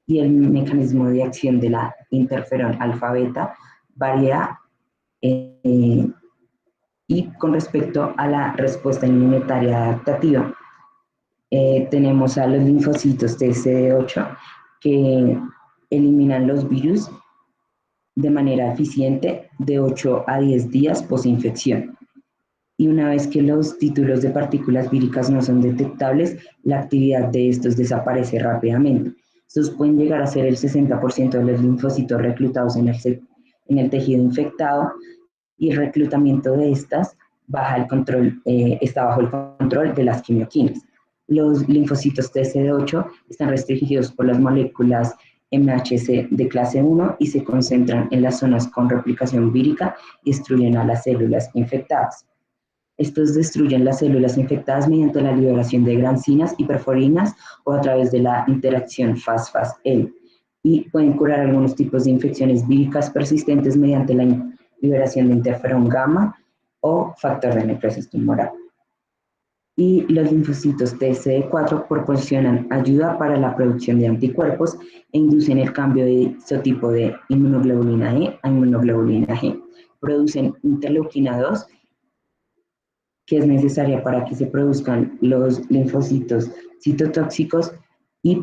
y el mecanismo de acción de la interferón alfa-beta varía. Y con respecto a la respuesta inmunitaria adaptativa, tenemos a los linfocitos TCD8 que eliminan los virus de manera eficiente de 8 a 10 días posinfección. Y una vez que los títulos de partículas víricas no son detectables, la actividad de estos desaparece rápidamente. Estos pueden llegar a ser el 60% de los linfocitos reclutados en el tejido infectado, y el reclutamiento de estas está bajo el control de las quimioquinas. Los linfocitos TCD8 están restringidos por las moléculas MHC de clase 1 y se concentran en las zonas con replicación vírica y destruyen a las células infectadas. Estos destruyen las células infectadas mediante la liberación de granzinas y perforinas o a través de la interacción Fas-Fas-L, y pueden curar algunos tipos de infecciones víricas persistentes mediante la liberación de interferón gamma o factor de necrosis tumoral. Y los linfocitos TCD4 proporcionan ayuda para la producción de anticuerpos e inducen el cambio de isotipo de inmunoglobulina E a inmunoglobulina G. Producen interleuquina 2, que es necesaria para que se produzcan los linfocitos citotóxicos y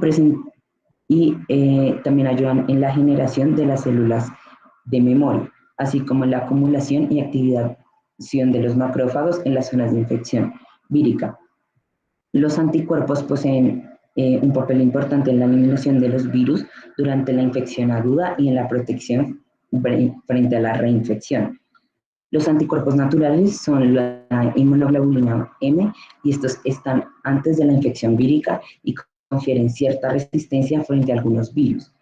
también ayudan en la generación de las células de memoria, así como la acumulación y activación de los macrófagos en las zonas de infección vírica. Los anticuerpos poseen un papel importante en la eliminación de los virus durante la infección aguda y en la protección frente a la reinfección. Los anticuerpos naturales son la inmunoglobulina M, y estos están antes de la infección vírica y confieren cierta resistencia frente a algunos virus.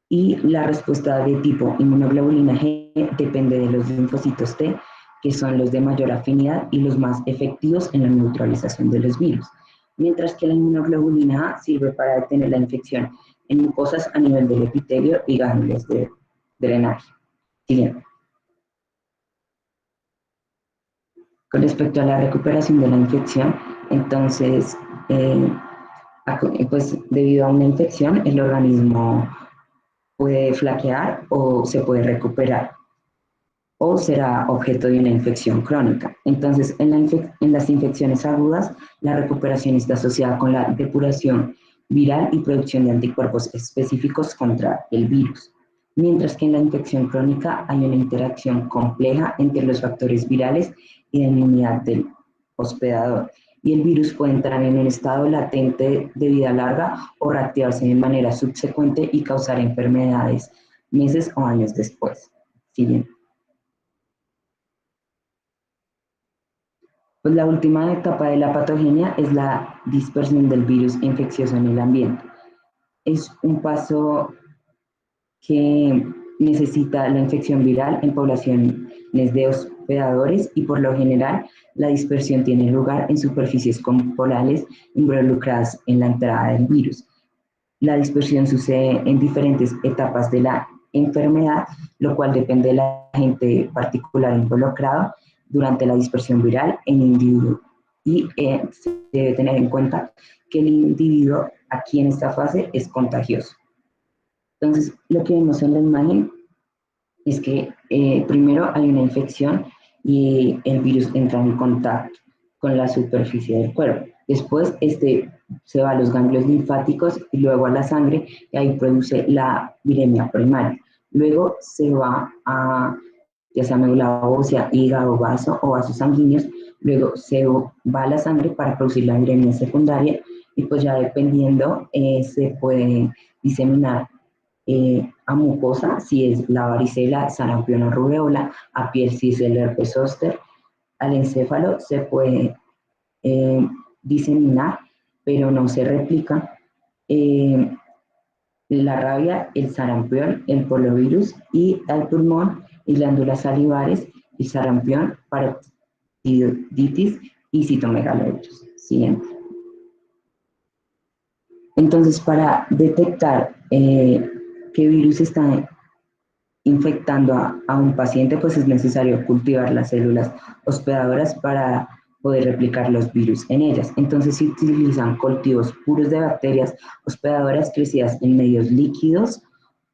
Y la respuesta de tipo inmunoglobulina G depende de los linfocitos T, que son los de mayor afinidad y los más efectivos en la neutralización de los virus, mientras que la inmunoglobulina A sirve para detener la infección en mucosas a nivel del epitelio y ganglios de drenaje. Siguiente. Con respecto a la recuperación de la infección, entonces, pues debido a una infección, el organismo puede flaquear o se puede recuperar, o será objeto de una infección crónica. Entonces, en las infecciones agudas, la recuperación está asociada con la depuración viral y producción de anticuerpos específicos contra el virus, mientras que en la infección crónica hay una interacción compleja entre los factores virales y la inmunidad del hospedador, y el virus puede entrar en un estado latente de vida larga o reactivarse de manera subsecuente y causar enfermedades meses o años después. Siguiente. Pues la última etapa de la patogenia es la dispersión del virus infeccioso en el ambiente. Es un paso que necesita la infección viral en poblaciones de hospedadores, y por lo general la dispersión tiene lugar en superficies corporales involucradas en la entrada del virus. La dispersión sucede en diferentes etapas de la enfermedad, lo cual depende del agente particular involucrado durante la dispersión viral en el individuo. Y se debe tener en cuenta que el individuo aquí en esta fase es contagioso. Entonces, lo que vemos en la imagen es que primero hay una infección y el virus entra en contacto con la superficie del cuerpo. Después, se va a los ganglios linfáticos y luego a la sangre, y ahí produce la viremia primaria. Luego se va a, ya sea médula ósea, hígado, vaso o vasos sanguíneos. Luego se va a la sangre para producir la viremia secundaria, y pues ya dependiendo se puede diseminar a mucosa si es la varicela, sarampión o rubeola, a piel si es el herpes zóster, al encéfalo se puede diseminar, pero no se replica. Eh, la rabia, el sarampión, el poliovirus y al pulmón y glándulas salivares, el sarampión, parotiditis y citomegalovirus. Siguiente. Entonces, para detectar qué virus está infectando a un paciente, pues es necesario cultivar las células hospedadoras para poder replicar los virus en ellas. Entonces se utilizan cultivos puros de bacterias hospedadoras crecidas en medios líquidos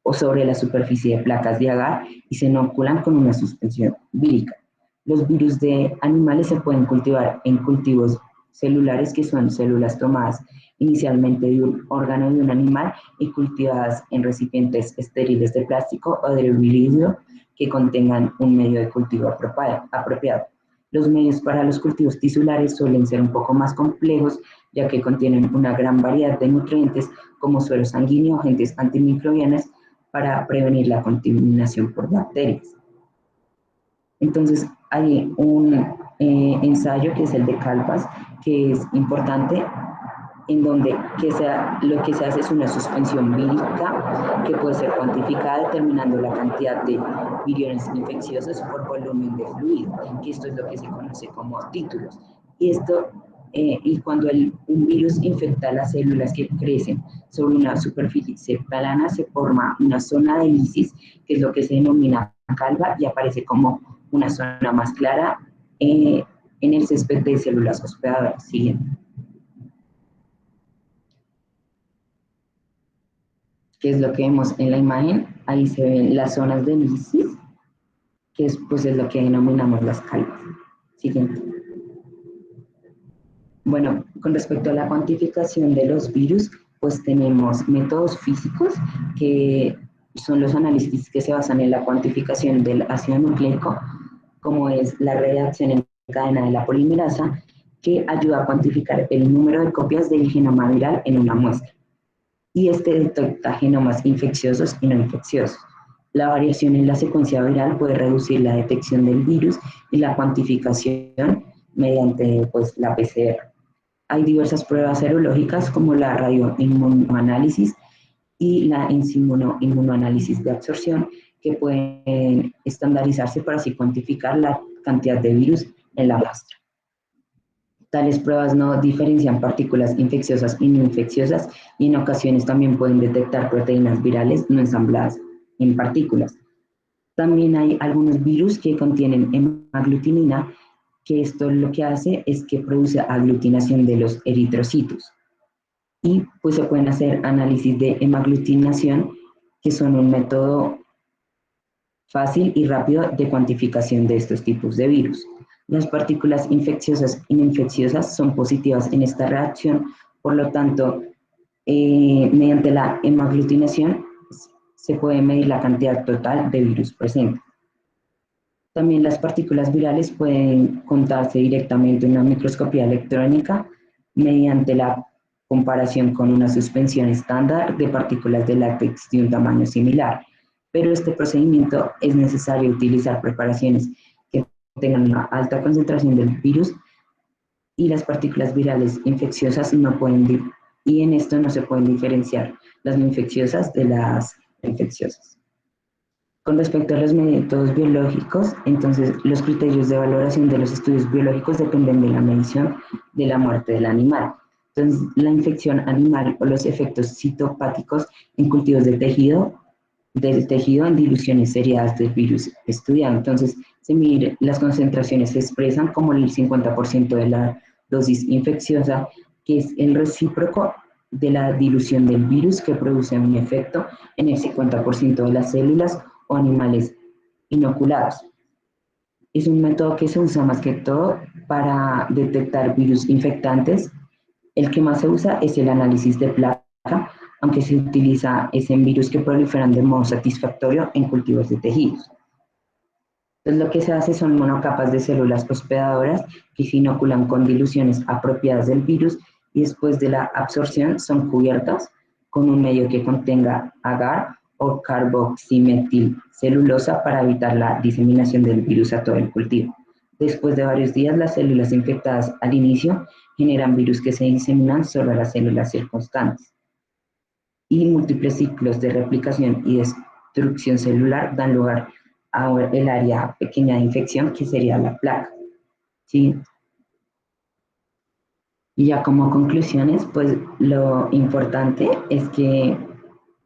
o sobre la superficie de placas de agar y se inoculan con una suspensión vírica. Los virus de animales se pueden cultivar en cultivos celulares, que son células tomadas inicialmente de un órgano de un animal y cultivadas en recipientes estériles de plástico o de vidrio que contengan un medio de cultivo apropiado. Los medios para los cultivos tisulares suelen ser un poco más complejos, ya que contienen una gran variedad de nutrientes como suero sanguíneo, agentes antimicrobianos para prevenir la contaminación por bacterias. Entonces, hay un ensayo que es el de Calpas, que es importante, en donde lo que se hace es una suspensión vírica que puede ser cuantificada determinando la cantidad de viriones infecciosos por volumen de fluido, que esto es lo que se conoce como títulos. Y cuando un virus infecta las células que crecen sobre una superficie plana, se forma una zona de lisis, que es lo que se denomina calva, y aparece como una zona más clara en el césped de células hospedadoras. Siguiente. Que es lo que vemos en la imagen. Ahí se ven las zonas de lisis, que pues, es lo que denominamos las calvas. Siguiente. Bueno, con respecto a la cuantificación de los virus, pues tenemos métodos físicos, que son los análisis que se basan en la cuantificación del ácido nucleico, como es la reacción en cadena de la polimerasa, que ayuda a cuantificar el número de copias del genoma viral en una muestra. Y este detecta genomas infecciosos y no infecciosos. La variación en la secuencia viral puede reducir la detección del virus y la cuantificación mediante pues, la PCR. Hay diversas pruebas serológicas como la radioinmunoanálisis y la enzimoinmunoanálisis de absorción, que pueden estandarizarse para así cuantificar la cantidad de virus en la muestra. Tales pruebas no diferencian partículas infecciosas y no infecciosas, y en ocasiones también pueden detectar proteínas virales no ensambladas en partículas. También hay algunos virus que contienen hemaglutinina, que esto lo que hace es que produce aglutinación de los eritrocitos. Y pues se pueden hacer análisis de hemaglutinación, que son un método fácil y rápido de cuantificación de estos tipos de virus. Las partículas infecciosas y no infecciosas son positivas en esta reacción, por lo tanto, mediante la hemaglutinación se puede medir la cantidad total de virus presente. También las partículas virales pueden contarse directamente en una microscopía electrónica mediante la comparación con una suspensión estándar de partículas de látex de un tamaño similar. Pero este procedimiento es necesario utilizar preparaciones que tengan una alta concentración del virus, y las partículas virales infecciosas no pueden, y en esto no se pueden diferenciar las no infecciosas de las infecciosas. Con respecto a los métodos biológicos, entonces los criterios de valoración de los estudios biológicos dependen de la medición de la muerte del animal. Entonces, la infección animal o los efectos citopáticos en cultivos de tejido en diluciones seriadas del virus estudiado. Entonces, las concentraciones se expresan como el 50% de la dosis infecciosa, que es el recíproco de la dilución del virus, que produce un efecto en el 50% de las células o animales inoculados. Es un método que se usa más que todo para detectar virus infectantes. El que más se usa es el análisis de placa, aunque se utiliza en virus que proliferan de modo satisfactorio en cultivos de tejidos. Entonces, lo que se hace son monocapas de células hospedadoras que se inoculan con diluciones apropiadas del virus y después de la absorción son cubiertas con un medio que contenga agar o carboximetilcelulosa para evitar la diseminación del virus a todo el cultivo. Después de varios días, las células infectadas al inicio generan virus que se diseminan sobre las células circunstantes y múltiples ciclos de replicación y destrucción celular dan lugar a el área pequeña de infección que sería la placa. ¿Sí? Y ya como conclusiones, pues lo importante es que,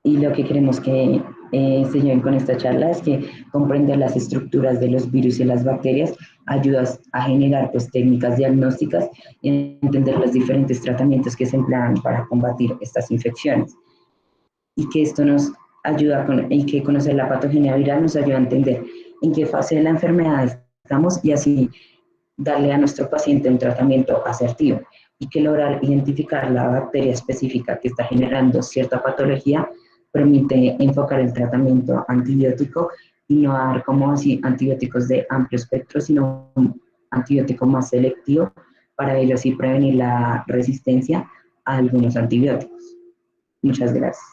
y lo que queremos que se lleven con esta charla es que comprender las estructuras de los virus y las bacterias ayuda a generar pues, técnicas diagnósticas y entender los diferentes tratamientos que se emplean para combatir estas infecciones. Y que esto nos ayuda y que conocer la patogenia viral nos ayuda a entender en qué fase de la enfermedad estamos y así darle a nuestro paciente un tratamiento asertivo y que lograr identificar la bacteria específica que está generando cierta patología permite enfocar el tratamiento antibiótico y no dar como así antibióticos de amplio espectro, sino un antibiótico más selectivo para ello así prevenir la resistencia a algunos antibióticos. Muchas gracias.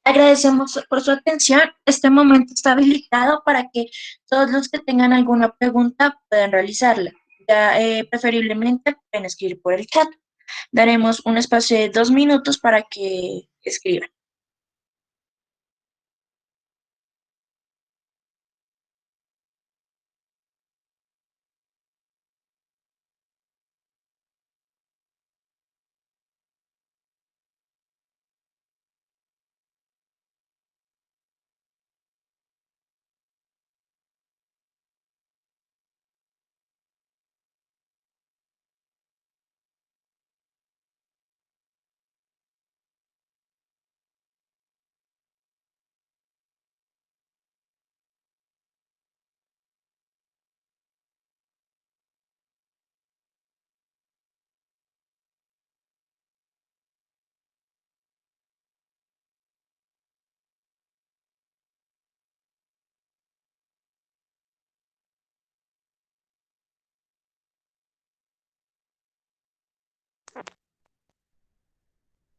Agradecemos por su atención. Este momento está habilitado para que todos los que tengan alguna pregunta puedan realizarla. Ya, preferiblemente pueden escribir por el chat. Daremos un espacio de 2 minutos para que escriban.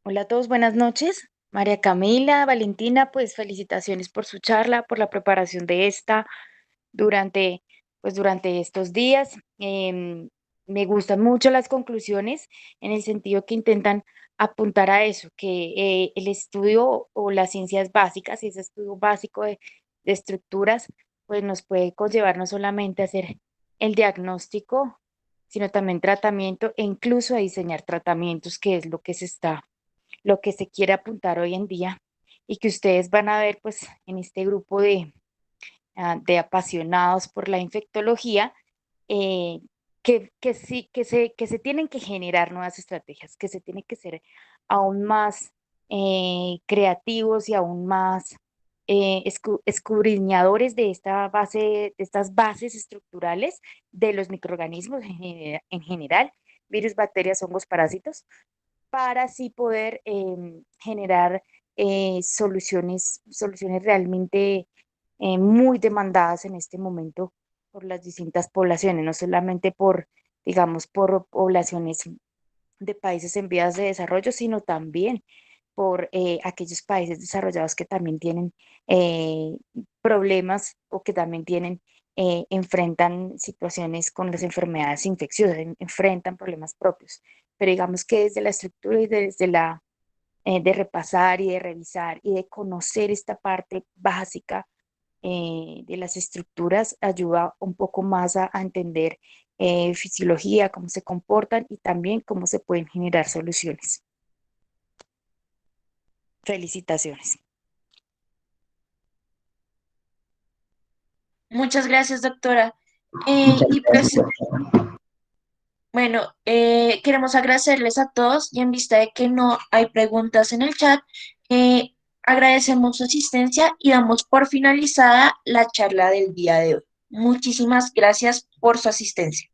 Hola a todos, buenas noches. María Camila, Valentina, pues felicitaciones por su charla, por la preparación de esta durante, durante estos días. Me gustan mucho las conclusiones en el sentido que intentan apuntar a eso, que el estudio o las ciencias básicas, y ese estudio básico de estructuras, pues nos puede conllevar no solamente a hacer el diagnóstico, sino también tratamiento e incluso a diseñar tratamientos, que es lo que se quiere apuntar hoy en día y que ustedes van a ver pues en este grupo de apasionados por la infectología, eh, sí, que se tienen que generar nuevas estrategias, que se tienen que ser aún más creativos y aún más escudriñadores de esta base, de estas bases estructurales de los microorganismos en general, virus, bacterias, hongos, parásitos, para así poder generar soluciones realmente muy demandadas en este momento por las distintas poblaciones, no solamente por, digamos, por poblaciones de países en vías de desarrollo, sino también por aquellos países desarrollados que también tienen eh, problemas o que también enfrentan situaciones con las enfermedades infecciosas, enfrentan problemas propios. Pero digamos que desde la estructura y desde de repasar y de revisar y de conocer esta parte básica de las estructuras ayuda un poco más a entender fisiología, cómo se comportan y también cómo se pueden generar soluciones. Felicitaciones. Muchas gracias, doctora. Muchas Y gracias, pues, doctora. bueno, queremos agradecerles a todos y en vista de que no hay preguntas en el chat, agradecemos su asistencia y damos por finalizada la charla del día de hoy. Muchísimas gracias por su asistencia.